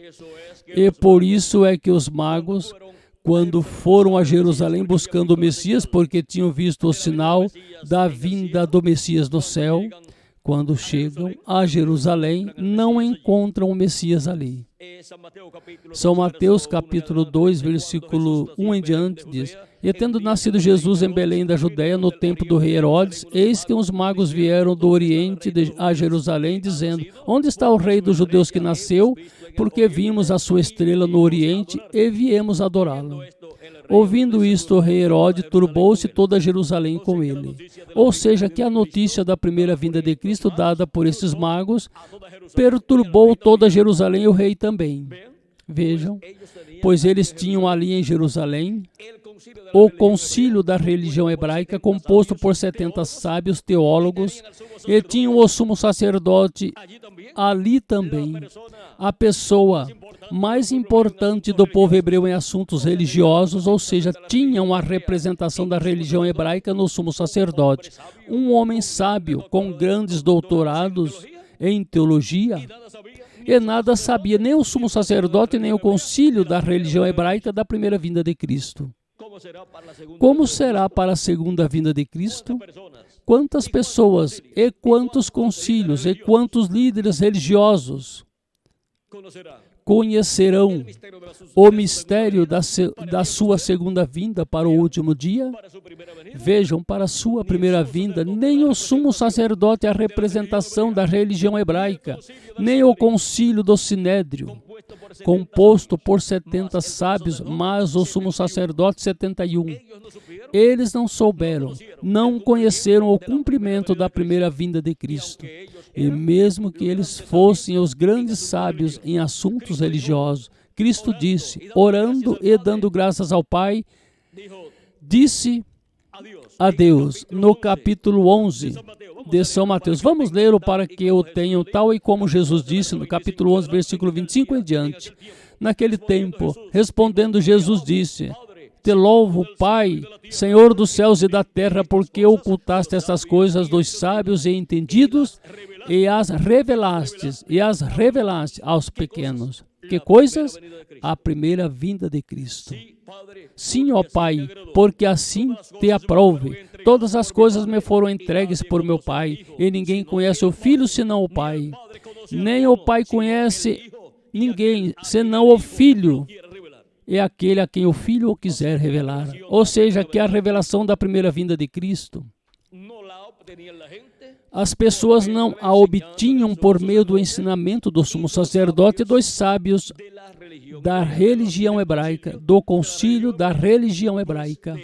E por isso é que os magos, quando foram a Jerusalém buscando o Messias, porque tinham visto o sinal da vinda do Messias do céu. Quando chegam a Jerusalém, não encontram o Messias ali. São Mateus capítulo 2, versículo 1 em diante, diz: E tendo nascido Jesus em Belém da Judéia, no tempo do rei Herodes, eis que uns magos vieram do Oriente a Jerusalém, dizendo: Onde está o rei dos judeus que nasceu? Porque vimos a sua estrela no Oriente e viemos adorá-lo. Ouvindo isto, o rei Herodes turbou-se toda Jerusalém com ele. Ou seja, que a notícia da primeira vinda de Cristo dada por esses magos perturbou toda Jerusalém e o rei também. Vejam, pois eles tinham ali em Jerusalém o concílio da religião hebraica, composto por 70 sábios teólogos, e tinham o sumo sacerdote ali também, a pessoa mais importante do povo hebreu em assuntos religiosos, ou seja, tinham a representação da religião hebraica no sumo sacerdote. Um homem sábio, com grandes doutorados em teologia, e nada sabia nem o sumo sacerdote, nem o concílio da religião hebraica da primeira vinda de Cristo. Como será para a segunda vinda de Cristo? Quantas pessoas, e quantos concílios, e quantos líderes religiosos conhecerão o mistério da sua segunda vinda para o último dia? Vejam, para a sua primeira vinda, nem o sumo sacerdote é a representação da religião hebraica, nem o concílio do Sinédrio, composto por 70 sábios, mas o sumo sacerdote 71. Eles não souberam, não conheceram o cumprimento da primeira vinda de Cristo. E mesmo que eles fossem os grandes sábios em assuntos religiosos, Cristo disse, orando e dando graças ao Pai, disse a Deus, no capítulo 11 de São Mateus. Vamos lê-lo para que o tenham tal e como Jesus disse, no capítulo 11, versículo 25 em diante. Naquele tempo, respondendo, Jesus disse, Te louvo, Pai, Senhor dos céus e da terra, porque ocultaste estas coisas dos sábios e entendidos e as revelaste aos pequenos. Que coisas? A primeira vinda de Cristo. Sim, ó Pai, porque assim te aprove. Todas as coisas me foram entregues por meu Pai, e ninguém conhece o Filho senão o Pai. Nem o Pai conhece ninguém senão o Filho, é aquele a quem o Filho o quiser revelar. Ou seja, que a revelação da primeira vinda de Cristo, as pessoas não a obtinham por meio do ensinamento do sumo sacerdote e dos sábios da religião hebraica, do concílio da religião hebraica,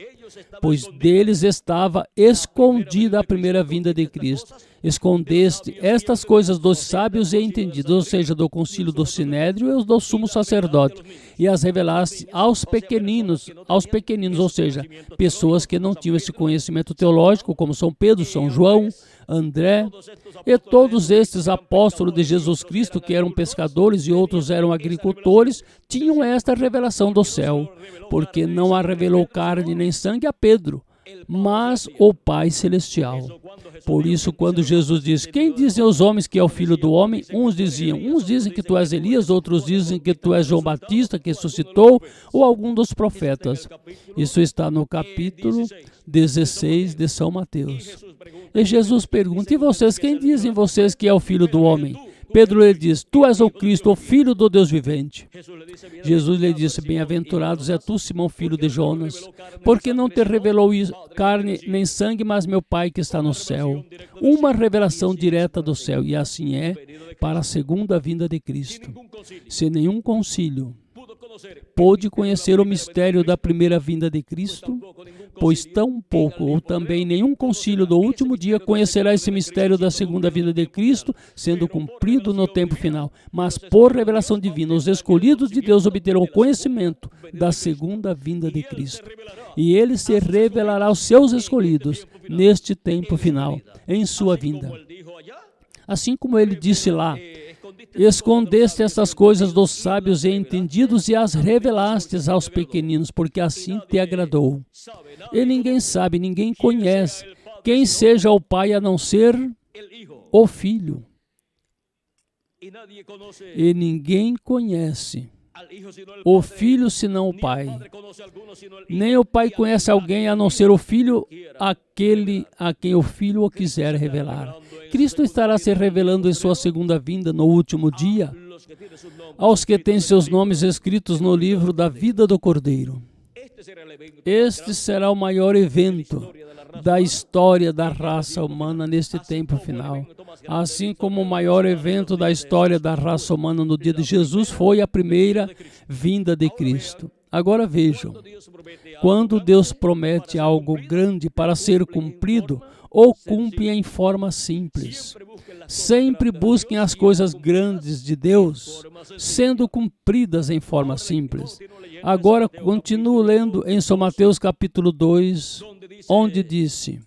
pois deles estava escondida a primeira vinda de Cristo. Escondeste estas coisas dos sábios e entendidos, ou seja, do concílio do Sinédrio e do sumo sacerdote, e as revelaste aos pequeninos, ou seja, pessoas que não tinham esse conhecimento teológico, como São Pedro, São João, André, e todos estes apóstolos de Jesus Cristo, que eram pescadores e outros eram agricultores, tinham esta revelação do céu, porque não a revelou carne nem sangue a Pedro, mas o Pai Celestial. Por isso, quando Jesus diz, quem dizem os homens que é o Filho do Homem? Uns dizem que tu és Elias, outros dizem que tu és João Batista, que ressuscitou, ou algum dos profetas. Isso está no capítulo 16 de São Mateus. E Jesus pergunta, e vocês, quem dizem vocês que é o Filho do Homem? Pedro lhe diz, tu és o Cristo, o Filho do Deus vivente. Jesus lhe disse, bem-aventurados é tu, Simão, filho de Jonas, porque não te revelou carne nem sangue, mas meu Pai que está no céu. Uma revelação direta do céu, e assim é para a segunda vinda de Cristo. Se nenhum concílio pôde conhecer o mistério da primeira vinda de Cristo, pois tão pouco ou também nenhum concílio do último dia conhecerá esse mistério da segunda vinda de Cristo, sendo cumprido no tempo final. Mas por revelação divina, os escolhidos de Deus obterão o conhecimento da segunda vinda de Cristo. E ele se revelará aos seus escolhidos neste tempo final, em sua vinda. Assim como ele disse lá, escondeste estas coisas dos sábios e entendidos e as revelastes aos pequeninos, porque assim te agradou. E ninguém sabe, ninguém conhece quem seja o Pai a não ser o Filho. E ninguém conhece O filho, senão o pai. Nem o pai conhece alguém a não ser o filho, aquele a quem o filho o quiser revelar. Cristo estará se revelando em sua segunda vinda no último dia aos que têm seus nomes escritos no livro da vida do Cordeiro. Este será o maior evento da história da raça humana neste tempo final. Assim como o maior evento da história da raça humana no dia de Jesus foi a primeira vinda de Cristo. Agora vejam, quando Deus promete algo grande para ser cumprido, ou cumpre em forma simples. Sempre busquem as coisas grandes de Deus, sendo cumpridas em forma simples. Agora, continuo lendo em São Mateus capítulo 2, onde disse: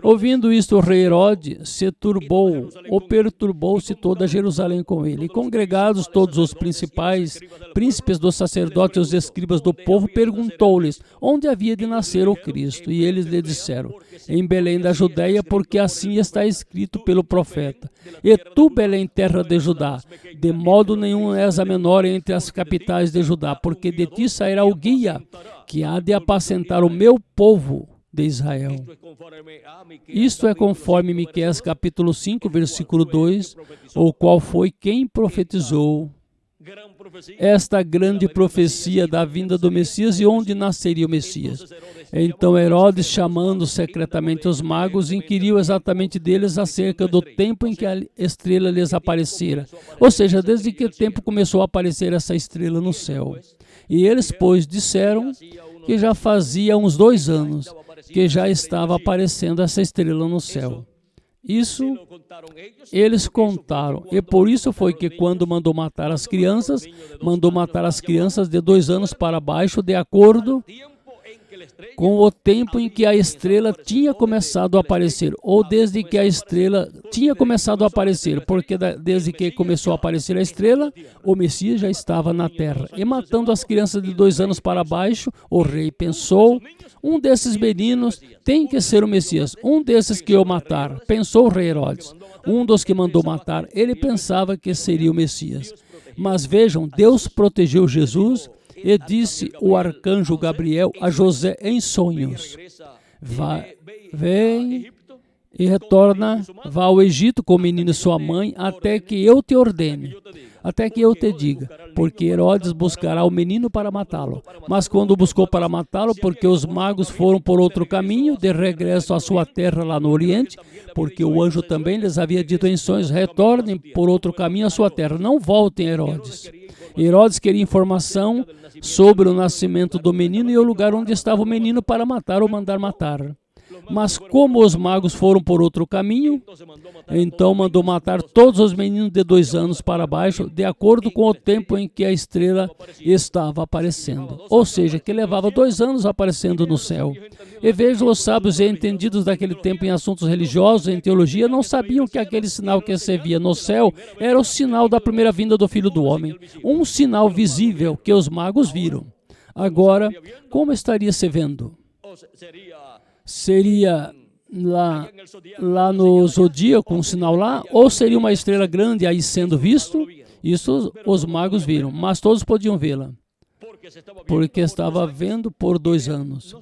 ouvindo isto, o rei Herodes se turbou, ou perturbou-se toda Jerusalém com ele. E congregados todos os principais príncipes dos sacerdotes e os escribas do povo, perguntou-lhes onde havia de nascer o Cristo. E eles lhe disseram: em Belém da Judeia, porque assim está escrito pelo profeta: e tu, Belém, terra de Judá, de modo nenhum és a menor entre as capitais de Judá, porque de ti sairá o guia que há de apacentar o meu povo de Israel. Isto é conforme Miqueias capítulo 5, versículo 2, o qual foi quem profetizou esta grande profecia da vinda do Messias e onde nasceria o Messias. Então Herodes, chamando secretamente os magos, inquiriu exatamente deles acerca do tempo em que a estrela lhes aparecera. Ou seja, desde que tempo começou a aparecer essa estrela no céu. E eles, pois, disseram que já fazia uns 2 anos que já estava aparecendo essa estrela no céu. Isso eles contaram, e por isso foi que quando mandou matar as crianças de 2 anos para baixo, de acordo com o tempo em que a estrela tinha começado a aparecer, ou desde que a estrela tinha começado a aparecer, porque desde que começou a aparecer a estrela, o Messias já estava na terra. E matando as crianças de 2 anos para baixo, o rei pensou: um desses meninos tem que ser o Messias, um desses que eu matar, pensou o rei Herodes. Um dos que mandou matar, ele pensava que seria o Messias. Mas vejam, Deus protegeu Jesus e disse o arcanjo Gabriel a José em sonhos: vem e retorna, vá ao Egito com o menino e sua mãe, até que eu te ordene, até que eu te diga, porque Herodes buscará o menino para matá-lo. Mas quando buscou para matá-lo, porque os magos foram por outro caminho, de regresso à sua terra lá no Oriente, porque o anjo também lhes havia dito em sonhos: retornem por outro caminho à sua terra, não voltem a Herodes. Herodes queria informação sobre o nascimento do menino e o lugar onde estava o menino para matar ou mandar matar. Mas como os magos foram por outro caminho, então mandou matar todos os meninos de 2 anos para baixo, de acordo com o tempo em que a estrela estava aparecendo. Ou seja, que levava 2 anos aparecendo no céu. E vejam, os sábios e entendidos daquele tempo em assuntos religiosos, em teologia, não sabiam que aquele sinal que se via no céu era o sinal da primeira vinda do Filho do Homem. Um sinal visível que os magos viram. Agora, como estaria se vendo? Seria lá no zodíaco, um sinal lá, ou seria uma estrela grande aí sendo visto? Isso os magos viram, mas todos podiam vê-la, porque estava vendo por 2 anos.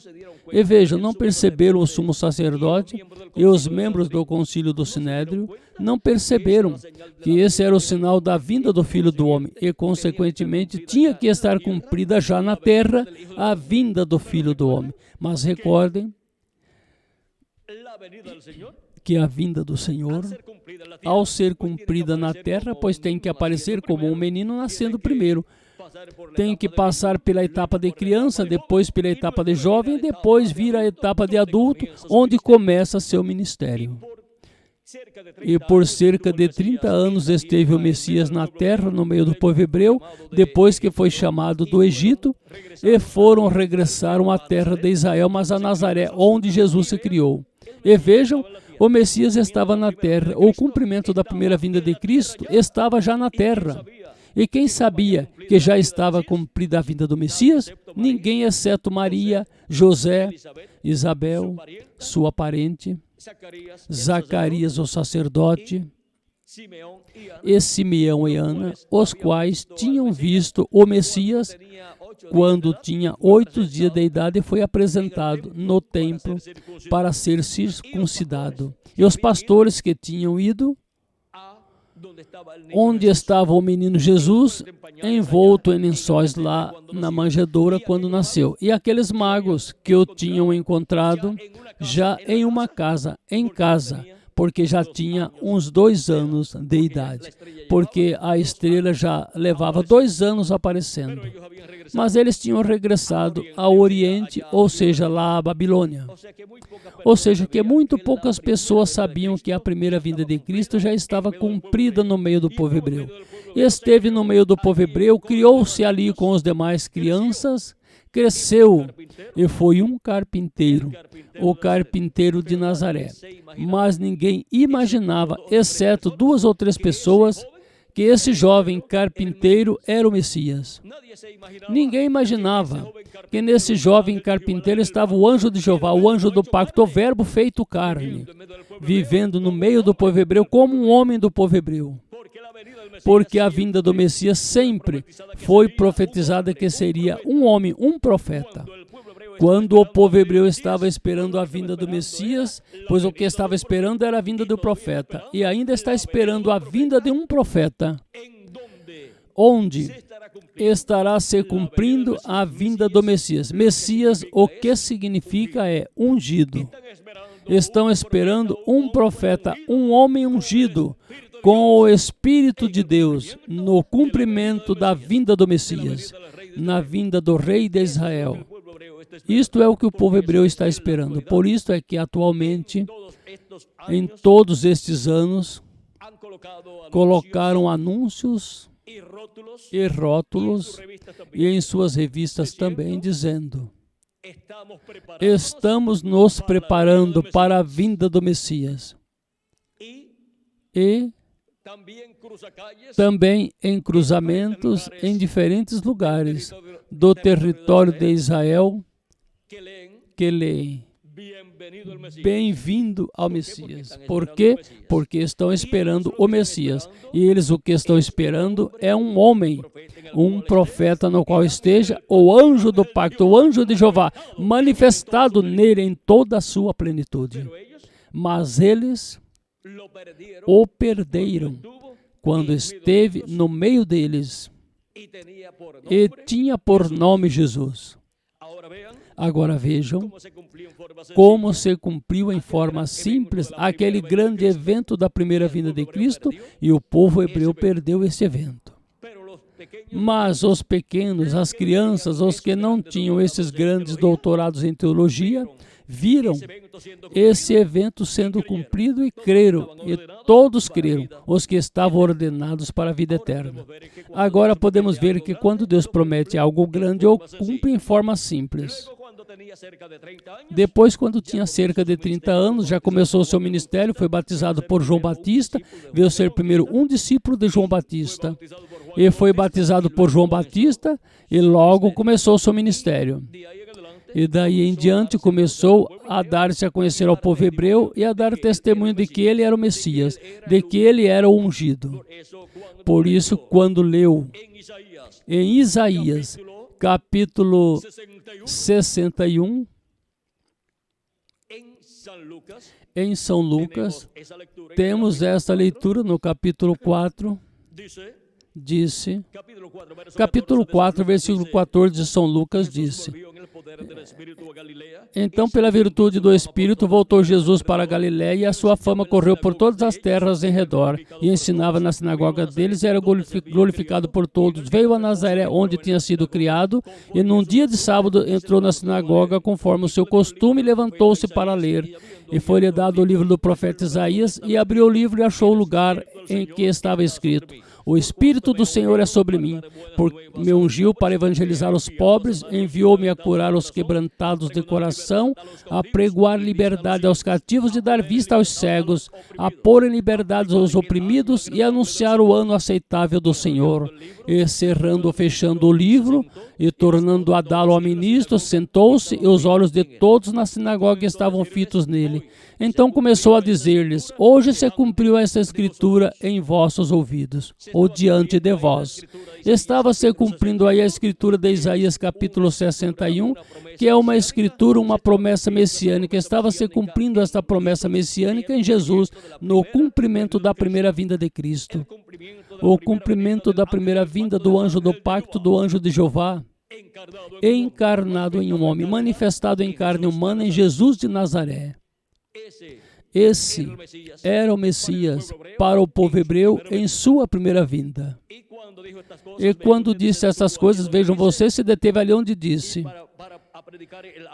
E vejam, não perceberam o sumo sacerdote e os membros do concílio do Sinédrio, não perceberam que esse era o sinal da vinda do Filho do Homem e, consequentemente, tinha que estar cumprida já na terra a vinda do Filho do Homem. Mas recordem que a vinda do Senhor, ao ser cumprida na terra, pois tem que aparecer como um menino nascendo primeiro. Tem que passar pela etapa de criança, depois pela etapa de jovem, e depois vir a etapa de adulto, onde começa seu ministério. E por cerca de 30 anos esteve o Messias na terra, no meio do povo hebreu, depois que foi chamado do Egito, e regressaram à terra de Israel, mas a Nazaré, onde Jesus se criou. E vejam, o Messias estava na terra. O cumprimento da primeira vinda de Cristo estava já na terra. E quem sabia que já estava cumprida a vinda do Messias? Ninguém, exceto Maria, José, Isabel, sua parente, Zacarias, o sacerdote, e Simeão e Ana, os quais tinham visto o Messias quando tinha 8 dias de idade e foi apresentado no templo para ser circuncidado. E os pastores que tinham ido onde estava o menino Jesus, envolto em lençóis lá na manjedoura quando nasceu. E aqueles magos que o tinham encontrado já em uma casa, porque já tinha uns 2 anos de idade, porque a estrela já levava 2 anos aparecendo. Mas eles tinham regressado ao Oriente, ou seja, lá à Babilônia. Ou seja, que muito poucas pessoas sabiam que a primeira vinda de Cristo já estava cumprida no meio do povo hebreu. Esteve no meio do povo hebreu, criou-se ali com os demais crianças, cresceu e foi um carpinteiro, o carpinteiro de Nazaré. Mas ninguém imaginava, exceto 2 ou 3 pessoas, que esse jovem carpinteiro era o Messias. Ninguém imaginava que nesse jovem carpinteiro estava o anjo de Jeová, o anjo do pacto, o verbo feito carne, vivendo no meio do povo hebreu como um homem do povo hebreu. Porque a vinda do Messias sempre foi profetizada que seria um homem, um profeta. Quando o povo hebreu estava esperando a vinda do Messias, pois o que estava esperando era a vinda do profeta, e ainda está esperando a vinda de um profeta, onde estará se cumprindo a vinda do Messias. Messias, o que significa é ungido. Estão esperando um profeta, um homem ungido, com o Espírito de Deus, no cumprimento da vinda do Messias, na vinda do Rei de Israel. Isto é o que o povo hebreu está esperando. Por isso é que atualmente, em todos estes anos, colocaram anúncios e rótulos e em suas revistas também dizendo: estamos nos preparando para a vinda do Messias. E também em cruzamentos em diferentes lugares do território de Israel que leem: bem-vindo ao Messias. Por quê? Porque estão esperando o Messias. E eles o que estão esperando é um homem, um profeta no qual esteja o anjo do pacto, o anjo de Jeová, manifestado nele em toda a sua plenitude. Mas eles o perderam quando esteve no meio deles e tinha por nome Jesus. Agora vejam como se cumpriu em forma simples aquele grande evento da primeira vinda de Cristo, e o povo hebreu perdeu esse evento. Mas os pequenos, as crianças, os que não tinham esses grandes doutorados em teologia, viram esse evento sendo cumprido e creram, e todos creram, os que estavam ordenados para a vida eterna. Agora podemos ver que quando Deus promete algo grande, o cumpre em forma simples. Depois, quando tinha cerca de 30 anos, já começou o seu ministério, foi batizado por João Batista, veio ser primeiro um discípulo de João Batista, e foi batizado por João Batista, e logo começou o seu ministério. E daí em diante começou a dar-se a conhecer ao povo hebreu e a dar testemunho de que ele era o Messias, de que ele era o ungido. Por isso, quando leu em Isaías, capítulo 61, em São Lucas, temos esta leitura no capítulo 4, disse, capítulo 4, versículo 14 de São Lucas, disse: então, pela virtude do Espírito, voltou Jesus para a Galiléia, e a sua fama correu por todas as terras em redor, e ensinava na sinagoga deles, e era glorificado por todos. Veio a Nazaré, onde tinha sido criado, e num dia de sábado entrou na sinagoga, conforme o seu costume, e levantou-se para ler. E foi-lhe dado o livro do profeta Isaías, e abriu o livro e achou o lugar em que estava escrito: O Espírito do Senhor é sobre mim, porque me ungiu para evangelizar os pobres, enviou-me a curar os quebrantados de coração, a pregoar liberdade aos cativos e dar vista aos cegos, a pôr em liberdade os oprimidos e anunciar o ano aceitável do Senhor. E cerrando ou fechando o livro e tornando a dá-lo ao ministro, sentou-se e os olhos de todos na sinagoga estavam fitos nele. Então começou a dizer-lhes: hoje se cumpriu esta escritura em vossos ouvidos, ou diante de vós. Estava se cumprindo aí a escritura de Isaías capítulo 61, que é uma escritura, uma promessa messiânica. Estava se cumprindo esta promessa messiânica em Jesus, no cumprimento da primeira vinda de Cristo. O cumprimento da primeira vinda do anjo do pacto, do anjo de Jeová, encarnado em um homem, manifestado em carne humana em Jesus de Nazaré. Esse era o Messias para o povo hebreu em sua primeira vinda. E quando disse essas coisas, vejam, você se deteve ali onde disse: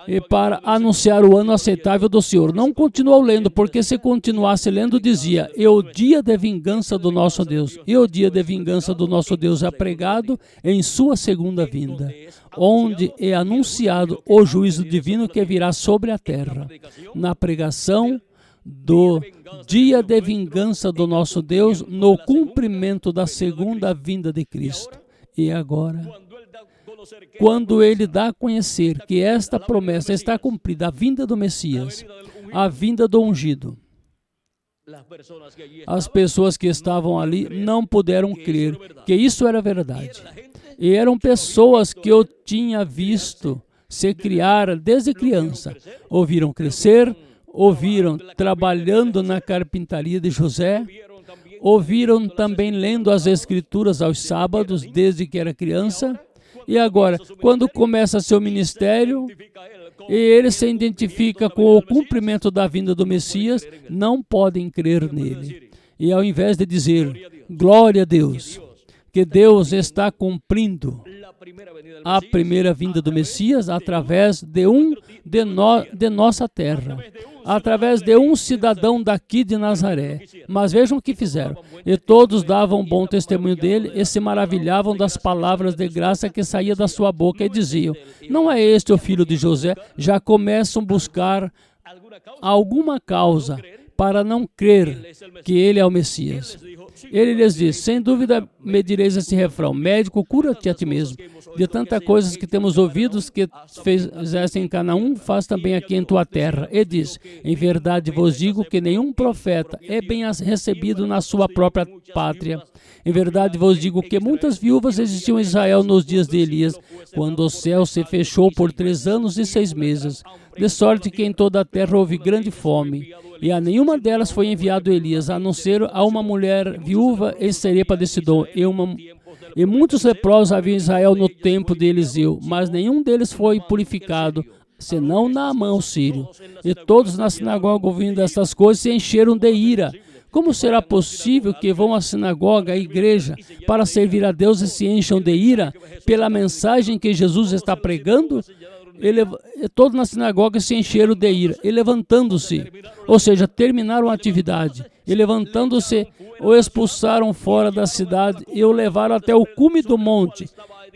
e para anunciar o ano aceitável do Senhor. Não continuou lendo, porque se continuasse lendo, dizia: e o dia de vingança do nosso Deus. E o dia de vingança do nosso Deus é pregado em sua segunda vinda, onde é anunciado o juízo divino que virá sobre a terra. Na pregação do dia de vingança do nosso Deus, no cumprimento da segunda vinda de Cristo. E agora, quando ele dá a conhecer que esta promessa está cumprida, a vinda do Messias, a vinda do ungido, as pessoas que estavam ali não puderam crer que isso era verdade. E eram pessoas que eu tinha visto se criar desde criança. Ouviram crescer, ouviram trabalhando na carpintaria de José, ouviram também lendo as Escrituras aos sábados desde que era criança. E agora, quando começa seu ministério e ele se identifica com o cumprimento da vinda do Messias, não podem crer nele. E ao invés de dizer, glória a Deus, que Deus está cumprindo a primeira vinda do Messias através de nossa terra, através de um cidadão daqui de Nazaré. Mas vejam o que fizeram. E todos davam bom testemunho dele e se maravilhavam das palavras de graça que saía da sua boca e diziam: não é este o filho de José? Já começam a buscar alguma causa para não crer que ele é o Messias. Ele lhes disse: sem dúvida me direis esse refrão: médico, cura-te a ti mesmo. De tantas coisas que temos ouvidos que fizeste em Canaã, faz também aqui em tua terra. E diz: em verdade vos digo que nenhum profeta é bem recebido na sua própria pátria. Em verdade vos digo que muitas viúvas existiam em Israel nos dias de Elias, quando o céu se fechou por 3 anos e 6 meses, de sorte que em toda a terra houve grande fome. E a nenhuma delas foi enviado Elias, a não ser a uma mulher viúva em Serepa de Sidom. E muitos leprosos havia em Israel no tempo de Eliseu, mas nenhum deles foi purificado, senão Naamã o sírio. E todos na sinagoga, ouvindo estas coisas, se encheram de ira. Como será possível que vão à sinagoga, à igreja, para servir a Deus e se encham de ira pela mensagem que Jesus está pregando? Todos na sinagoga se encheram de ira, e levantando-se, ou seja, terminaram a atividade, e levantando-se, o expulsaram fora da cidade e o levaram até o cume do monte,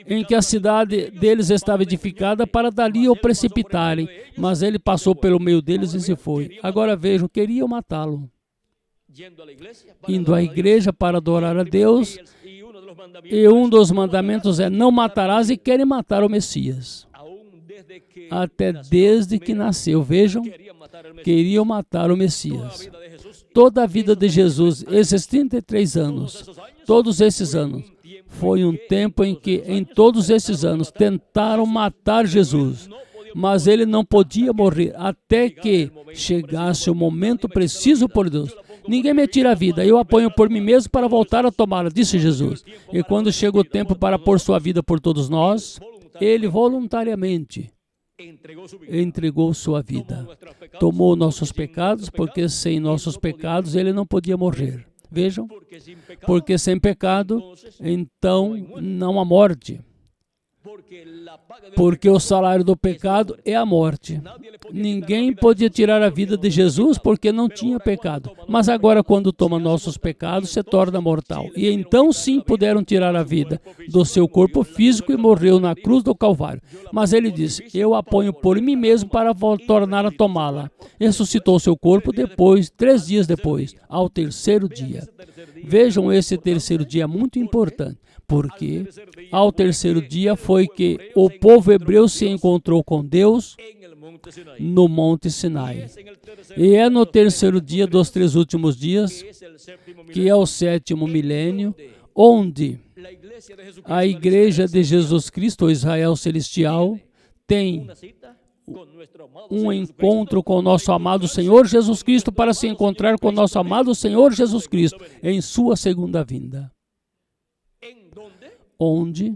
em que a cidade deles estava edificada, para dali o precipitarem. Mas ele passou pelo meio deles e se foi. Agora vejam, queriam matá-lo. Indo à igreja para adorar a Deus, e um dos mandamentos é: não matarás, e querem matar o Messias. Até desde que nasceu, vejam, queriam matar o Messias. Toda a vida de Jesus, esses 33 anos, todos esses anos, foi um tempo em que, em todos esses anos, tentaram matar Jesus, mas ele não podia morrer até que chegasse o momento preciso por Deus. Ninguém me tira a vida, eu a ponho por mim mesmo para voltar a tomá-la, disse Jesus. E quando chega o tempo para pôr sua vida por todos nós, ele voluntariamente entregou sua vida. Tomou nossos pecados, porque sem nossos pecados ele não podia morrer. Vejam, porque sem pecado, então não há morte. Porque o salário do pecado é a morte. Ninguém podia tirar a vida de Jesus porque não tinha pecado. Mas agora, quando toma nossos pecados, se torna mortal. E então sim puderam tirar a vida do seu corpo físico e morreu na cruz do Calvário. Mas ele disse: eu a ponho por mim mesmo para tornar a tomá-la. Ressuscitou seu corpo depois, 3 dias depois, ao terceiro dia. Vejam, esse terceiro dia é muito importante, porque ao terceiro dia foi que o povo hebreu se encontrou com Deus no Monte Sinai. E é no terceiro dia dos 3 últimos dias, que é o 7º milênio, onde a Igreja de Jesus Cristo, o Israel Celestial, tem um encontro com o nosso amado Senhor Jesus Cristo para se encontrar com o nosso amado Senhor Jesus Cristo em sua segunda vinda. Onde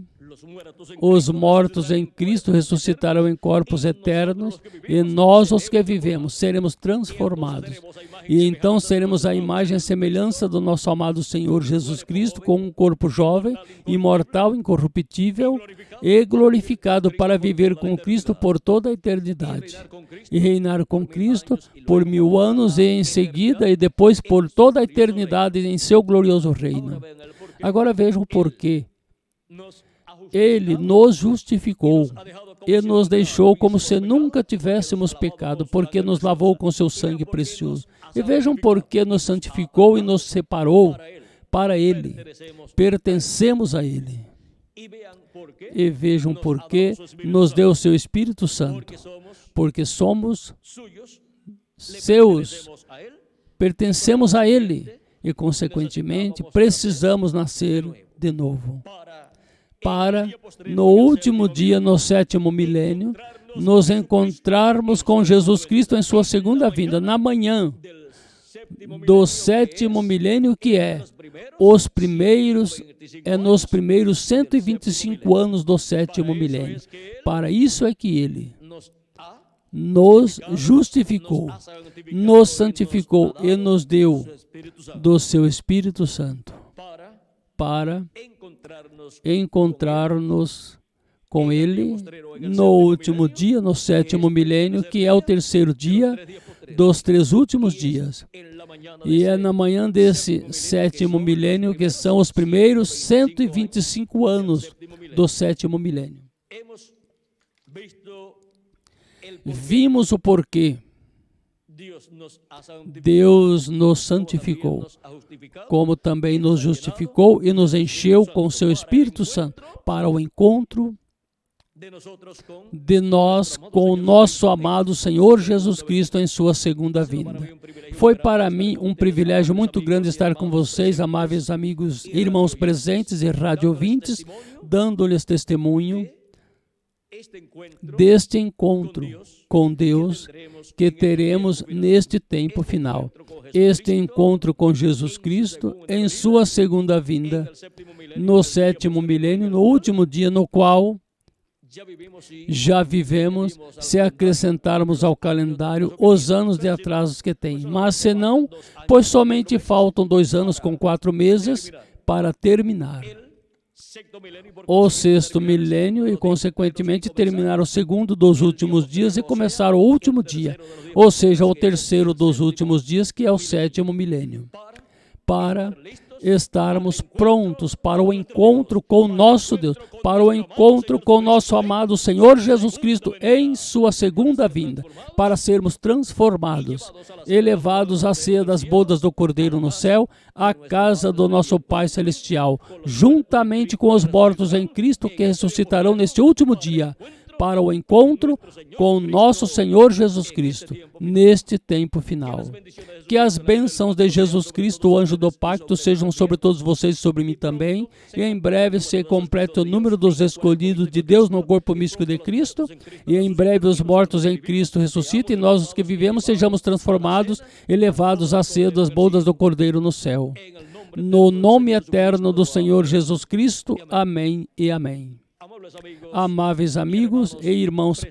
os mortos em Cristo ressuscitarão em corpos eternos e nós, os que vivemos, seremos transformados. E então seremos a imagem e semelhança do nosso amado Senhor Jesus Cristo com um corpo jovem, imortal, incorruptível e glorificado para viver com Cristo por toda a eternidade. E reinar com Cristo por 1000 anos e em seguida e depois por toda a eternidade em seu glorioso reino. Agora vejam o porquê. Ele nos justificou e nos deixou como se nunca tivéssemos pecado, porque nos lavou com seu sangue precioso. E vejam por que nos santificou e nos separou para Ele. Pertencemos a Ele. E vejam por que nos deu o seu Espírito Santo. Porque somos seus, pertencemos a Ele e, consequentemente, precisamos nascer de novo. Para, no último dia, no 7º milênio, nos encontrarmos com Jesus Cristo em sua segunda vinda, na manhã do 7º milênio, que é nos primeiros 125 anos do 7º milênio. Para isso é que Ele nos justificou, nos santificou e nos deu do seu Espírito Santo para encontrar-nos com Ele no último dia, no 7º milênio, que é o terceiro dia dos 3 últimos dias. E é na manhã desse 7º milênio que são os primeiros 125 anos do 7º milênio. Vimos o porquê Deus nos santificou, como também nos justificou e nos encheu com seu Espírito Santo para o encontro de nós com o nosso amado Senhor Jesus Cristo em sua segunda vinda. Foi para mim um privilégio muito grande estar com vocês, amáveis amigos e irmãos presentes e radiovintes, dando-lhes testemunho deste encontro com Deus que teremos neste tempo final. Este encontro com Jesus Cristo em sua segunda vinda, no 7º milênio, no último dia no qual já vivemos, se acrescentarmos ao calendário os anos de atrasos que tem. Mas se não, pois somente faltam 2 anos com 4 meses para terminar o 6º milênio e, consequentemente, terminar o 2º dos últimos dias e começar o último dia, ou seja, o 3º dos últimos dias, que é o 7º milênio, para estarmos prontos para o encontro com nosso Deus, para o encontro com nosso amado Senhor Jesus Cristo em sua segunda vinda, para sermos transformados, elevados à ceia das bodas do Cordeiro no céu, à casa do nosso Pai Celestial, juntamente com os mortos em Cristo que ressuscitarão neste último dia, para o encontro com nosso Senhor Jesus Cristo, neste tempo final. Que as bênçãos de Jesus Cristo, o anjo do pacto, sejam sobre todos vocês e sobre mim também, e em breve se complete o número dos escolhidos de Deus no corpo místico de Cristo, e em breve os mortos em Cristo ressuscitem, e nós, os que vivemos, sejamos transformados e levados à ceia das bodas do Cordeiro no céu. No nome eterno do Senhor Jesus Cristo, amém e amém. Amáveis amigos e irmãos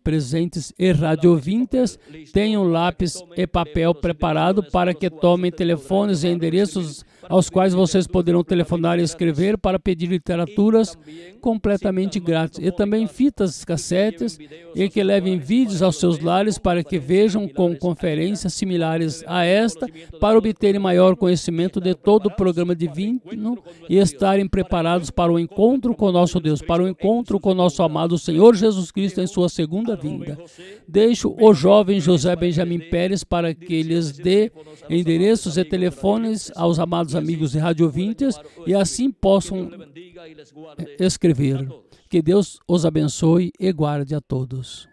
presentes e radiovintes, tenham lápis e papel preparado para que tomem telefones e endereços aos quais vocês poderão telefonar e escrever para pedir literaturas completamente grátis. E também fitas cassetes e que levem vídeos aos seus lares para que vejam com conferências similares a esta, para obterem maior conhecimento de todo o programa divino e estarem preparados para o encontro com nosso Deus, para o encontro com nosso amado Senhor Jesus Cristo em sua segunda vinda. Deixo o jovem José Benjamin Pérez para que lhes dê endereços e telefones aos amados amigos de Rádio Ouvintes e assim possam escrever. Que Deus os abençoe e guarde a todos.